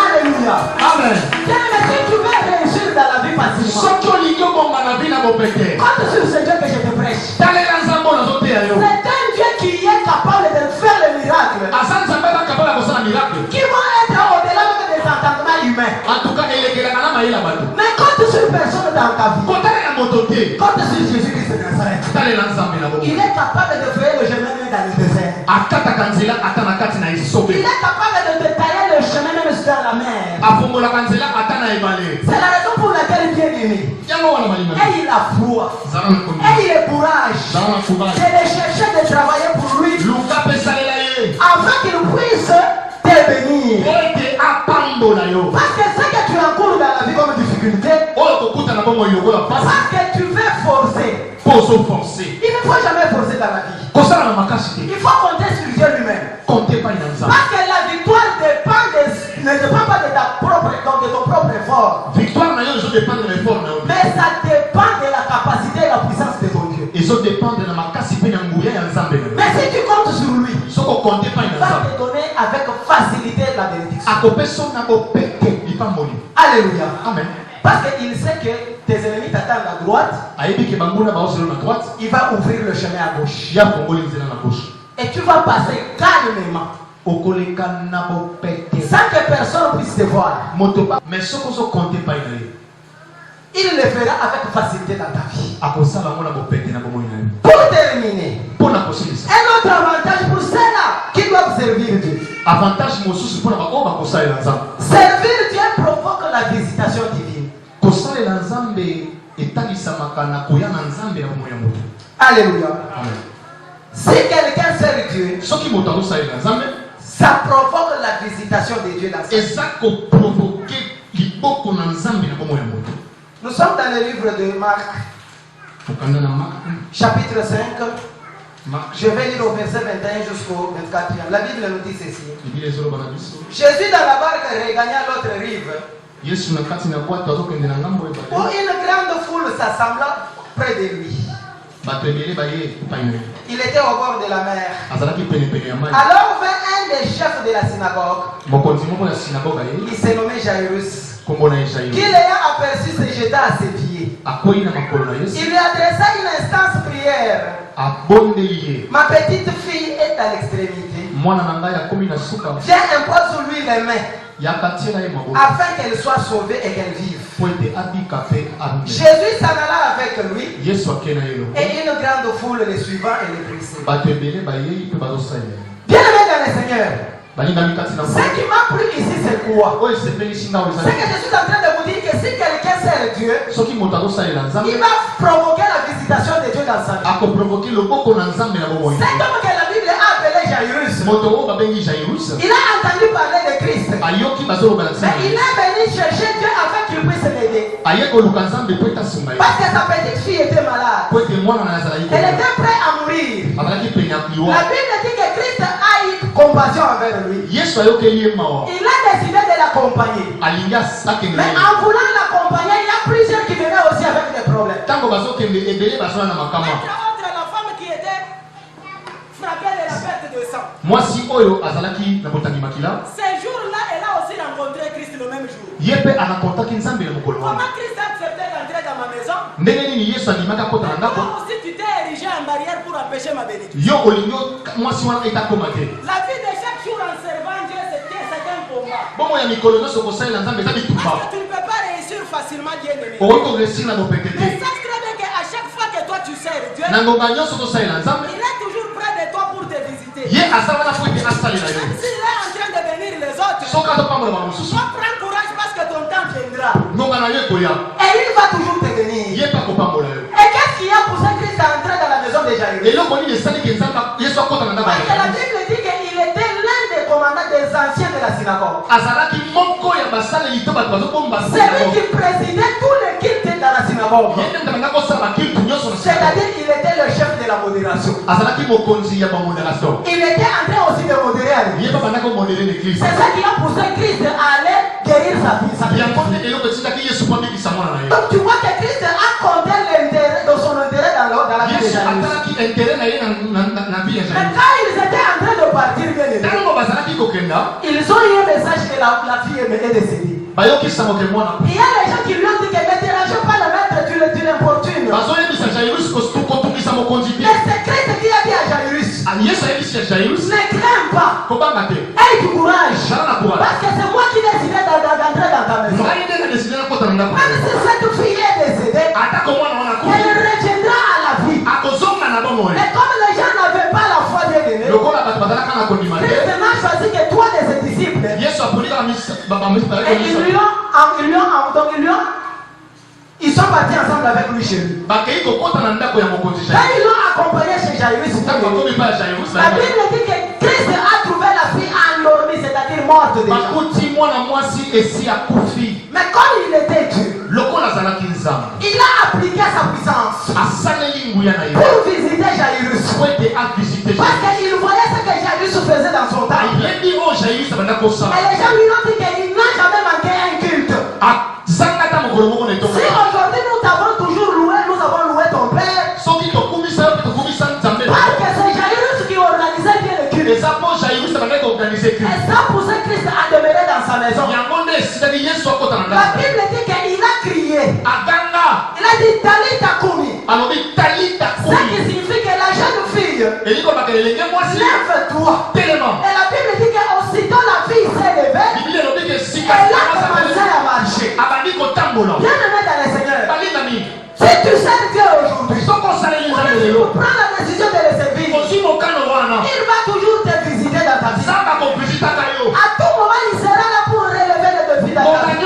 Alléluia. amen Bien-aimé, si tu veux réussir dans la vie facilement, soki olingi obonga na vi na bopete compte sur ce Dieu que je te prêche. talela nzambe oyo nazoteya yo C'est un Dieu qui est capable de faire les miracles aza nzambe akapabala kosala miracle qui vont être au-delà même des entendements humains. en tout cas elekelaka na mayela bato Mais compte sur personne dans ta vie. kotalela moto te Compte sur Jésus-Christ de Nazareth. talela nzambe na Il bongo est capable de faire le chemin même dans le désert. akataka nzela ata na kati na Il esobe est capable de te tailler le chemin même dans la mer. afongolaka nzela ata na ebale C'est la raison pour laquelle bien aimé. yango wana malima Et il a foi. zala na komi Et il a courage zala na courage de le chercher, de travailler pour lui. luka mpe salela ye Afin qu'il puisse te bénir. po ete apambola yo Parce que ce que tu encours dans la vie comme difficulté, oyo kokutana bongo yokola pasi parce que tu veux forcer. po ozoforce Il ne faut jamais forcer dans la vie. kosala na makasi te Il faut compter sur Dieu lui-même. konte epai na nzambe Parce que la victoire ne dépend pas de ta propre, donc de ton propre effort. victoire na yo ezodépendre na effort na yo Mais ça dépend de la capacité et la puissance de ton Dieu. ezodépendre na makasi mpe na nguya ya nzambe na yo Mais si tu comptes sur lui, soki okonte epai il na va nzambe te donner avec facilité la bénédiction. akopeso na bopete lipamboli Alléluia. amen Parce qu'il sait que tes ennemis t'attendent à droite, ayebi ke banguna baoselo na droite il va ouvrir le chemin à gauche. ya fongoli nzela na gauche Et tu vas passer calmement, okoleka na bopete sans que personne puisse te voir. moto ba mais soki ozokonte epai na ye Il le fera avec facilité dans ta vie. akosala yango na bopete na bomoi na yo Pour terminer, mpo na kosilisa un autre avantage pour ceux-là qui doivent servir Dieu. avantage mosusu mpo na baoyo bakosalela nzambe Servir Dieu provoque la visitation divine. kosalela nzambe etalisamaka na koya na nzambe na bomoi ya moto Alléluia. amen Si quelqu'un sert Dieu, soki moto azosalela nzambe ça provoque la visitation de Dieu dans sa vie. eza koprovoke liboko na nzambe na bomoi ya moto Nous sommes dans le livre de Marc, okanda na chapitre 5. Marc Je vais lire au verset 21 jusqu'au 24e. La Bible nous dit ceci. biblia ezoloba na biso Jésus dans la barque regagna l'autre rive, yesu na kati na bwato azokende na ngambo où ebale une grande foule s'assembla près de lui. bato ebele baye epai na ye Il était au bord de la mer. azalaki penepene ya mai Alors vint un des chefs de la synagogue, mokonzi moko ya sinagoga ye qui se nommait Jairus, kombo na ye qui jairo l'ayant aperçu se jeta à ses pieds. akwei na makolo na Il yesu lui adressa une instance prière. abondeli ye Ma petite fille est à l'extrémité. mwana na ngai akomi na suka Viens, impose sur lui les mains, yaka tiela ye maboko afin qu'elle soit sauvée et qu'elle vive. po ete abika mpe arumela Jésus s'en alla avec lui, yesu ake na ye elongo et une grande foule le suivant et le pressait. bato ebele bayei mpe bazosalela Bien-aimés dans le Seigneur, Ce qui m'a plu ici, c'est quoi? C'est que je suis en train de vous dire que si quelqu'un sert Dieu, il va provoquer la visitation de Dieu dans sa vie. Cet homme que la Bible a appelé Jairus, il a entendu parler de Christ. Mais il est venu chercher Dieu afin qu'il puisse l'aider. Parce que sa petite fille était malade. Elle était prête à mourir. La Bible dit que Christ a eu compassion envers lui. Il a décidé de l'accompagner. Mais en voulant l'accompagner, il y a plusieurs qui venaient aussi avec des problèmes. La femme qui était frappée de la perte de sang. Ces jours-là, elle a aussi rencontré Christ le même jour. Comment Christ a accepté d'entrer dans ma maison? Toi aussi, tu t'es érigé en barrière pour empêcher ma bénédiction. La vie de chaque jour en servant Dieu, c'est un combat. Parce que tu ne peux pas réussir facilement, bien aimé. Mais sache très bien qu'à chaque fois que toi tu sers Dieu, il est toujours près de toi pour te visiter. Même s'il est en train de bénir les autres, tu dois prendre courage parce que ton temps viendra. Et il va toujours te bénir. Et qu'est-ce qui a poussé Christ à entrer dans la maison de Jairus? Parce que la Bible dit qu'il était l'un des commandants des anciens de la synagogue. Celui qui présidait tous les cultes dans la synagogue. C'est-à-dire qu'il était le chef de la modération. Il était en train aussi de modérer à l'église. C'est ça qui a poussé Christ à aller guérir sa fille. Donc tu vois que Christ a compté l'intérêt de son intérêt dans la vie de Jairus. Mais quand ils étaient en train de partir, ils ont eu un message que la fille est décédée. Il y a des gens qui lui ont dit que ne dérange pas le maître, tu l'importunes. Mais c'est Christ qui a dit à Jairus, ne crains pas, aie du courage, parce que c'est moi qui décidais d'entrer dans ta maison. Même si cette fille est décédée, elle reviendra à la vie. Mais comme les gens n'avaient pas la foi bien aimée, Christ n'a choisi que trois de ses disciples. Et ils sont partis ensemble avec lui chez lui. Quand ils l'ont accompagné chez Jairus, la Bible dit que Christ a trouvé la fille endormie, c'est-à-dire morte déjà. Mais comme il était Dieu, il a appliqué sa puissance pour visiter Jairus. Parce qu'il voyait ce que Jairus faisait dans son temps. Et les gens lui ont dit qu'il n'a jamais manqué un culte. Si aujourd'hui nous avons toujours loué, nous avons loué ton Père, parce que c'est Jairus qui organisait bien le culte. Et ça poussait Christ à demeurer dans sa maison. La Bible dit qu'il a crié. Il a dit Talita Kumi. Ce qui signifie que la jeune fille, lève-toi. Et la Bible dit qu'aussitôt la fille s'est levée, elle a commencé à marcher. Bien aimé dans le Seigneur, si tu sers Dieu aujourd'hui, pour prendre la décision de le servir, il va toujours te visiter dans ta vie. À tout moment, il sera là pour relever les défis dans ta vie.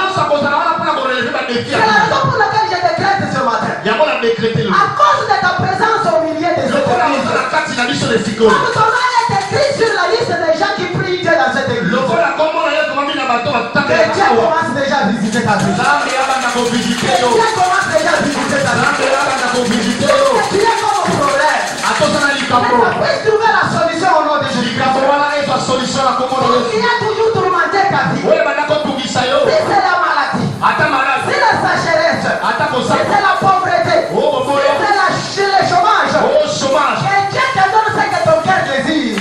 C'est la raison pour laquelle je décrète ce matin. À cause de ta présence au milieu des autres églises, comme ton nom est écrit sur la liste des gens qui prient Dieu dans cette église, que Dieu commence déjà à visiter ta vie. Que Dieu commence déjà à visiter ta vie. Parce que tu es comme un problème. Mais tu puisses trouver la solution au nom de Jésus-Christ. Il a toujours tourmenté ta vie. Si c'est la maladie, si la sécheresse, si c'est la pauvreté, si c'est le chômage, que Dieu te donne ce que ton cœur désire.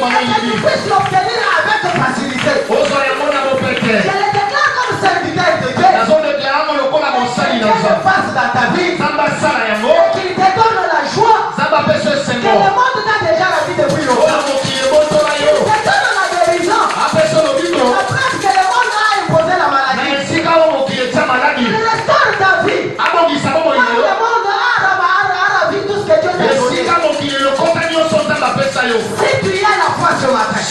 Et que tu puisses l'obtenir avec facilité. Je le déclare comme serviteur de Dieu. Que Dieu passe dans ta vie. Et qu'il te donne la joie que le monde t'a déjà la vie depuis longtemps. Il te donne la guérison. La preuve que le monde a imposé la maladie. Il restaure ta vie. Quand le monde a ravi tout ce que Dieu t'a donné. Si tu y as la foi ce matin,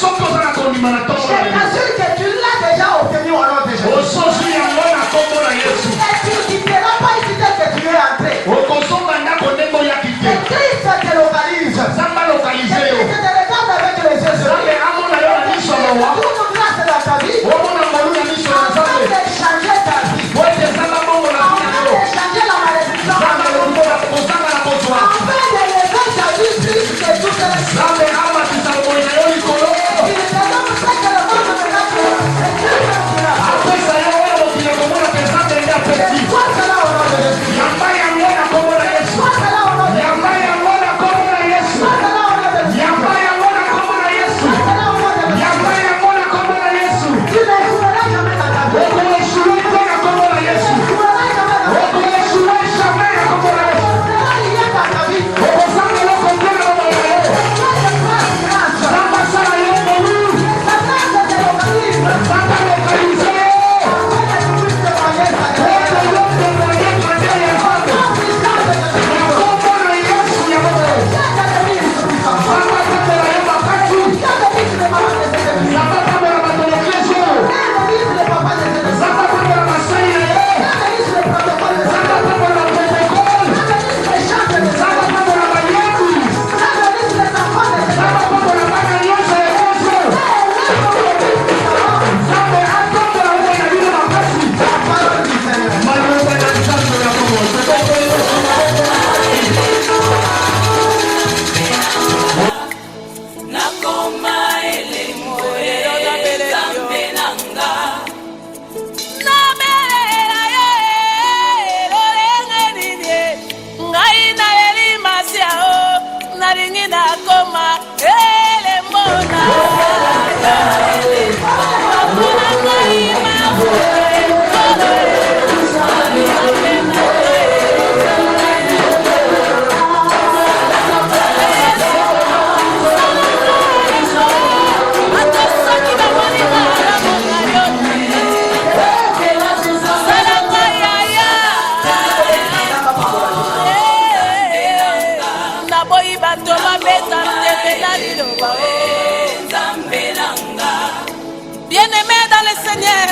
Bien-aimés dans le Seigneur,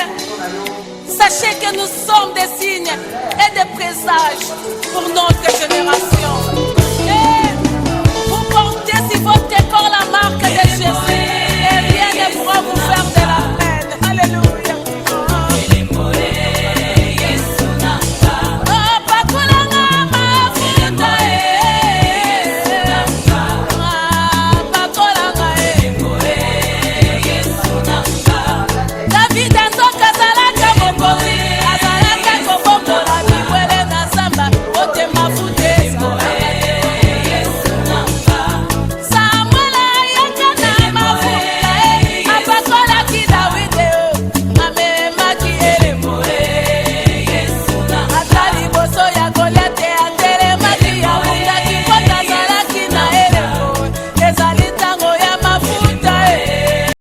sachez que nous sommes des signes et des présages pour notre génération. Et vous portez sur votre corps la marque de Jésus.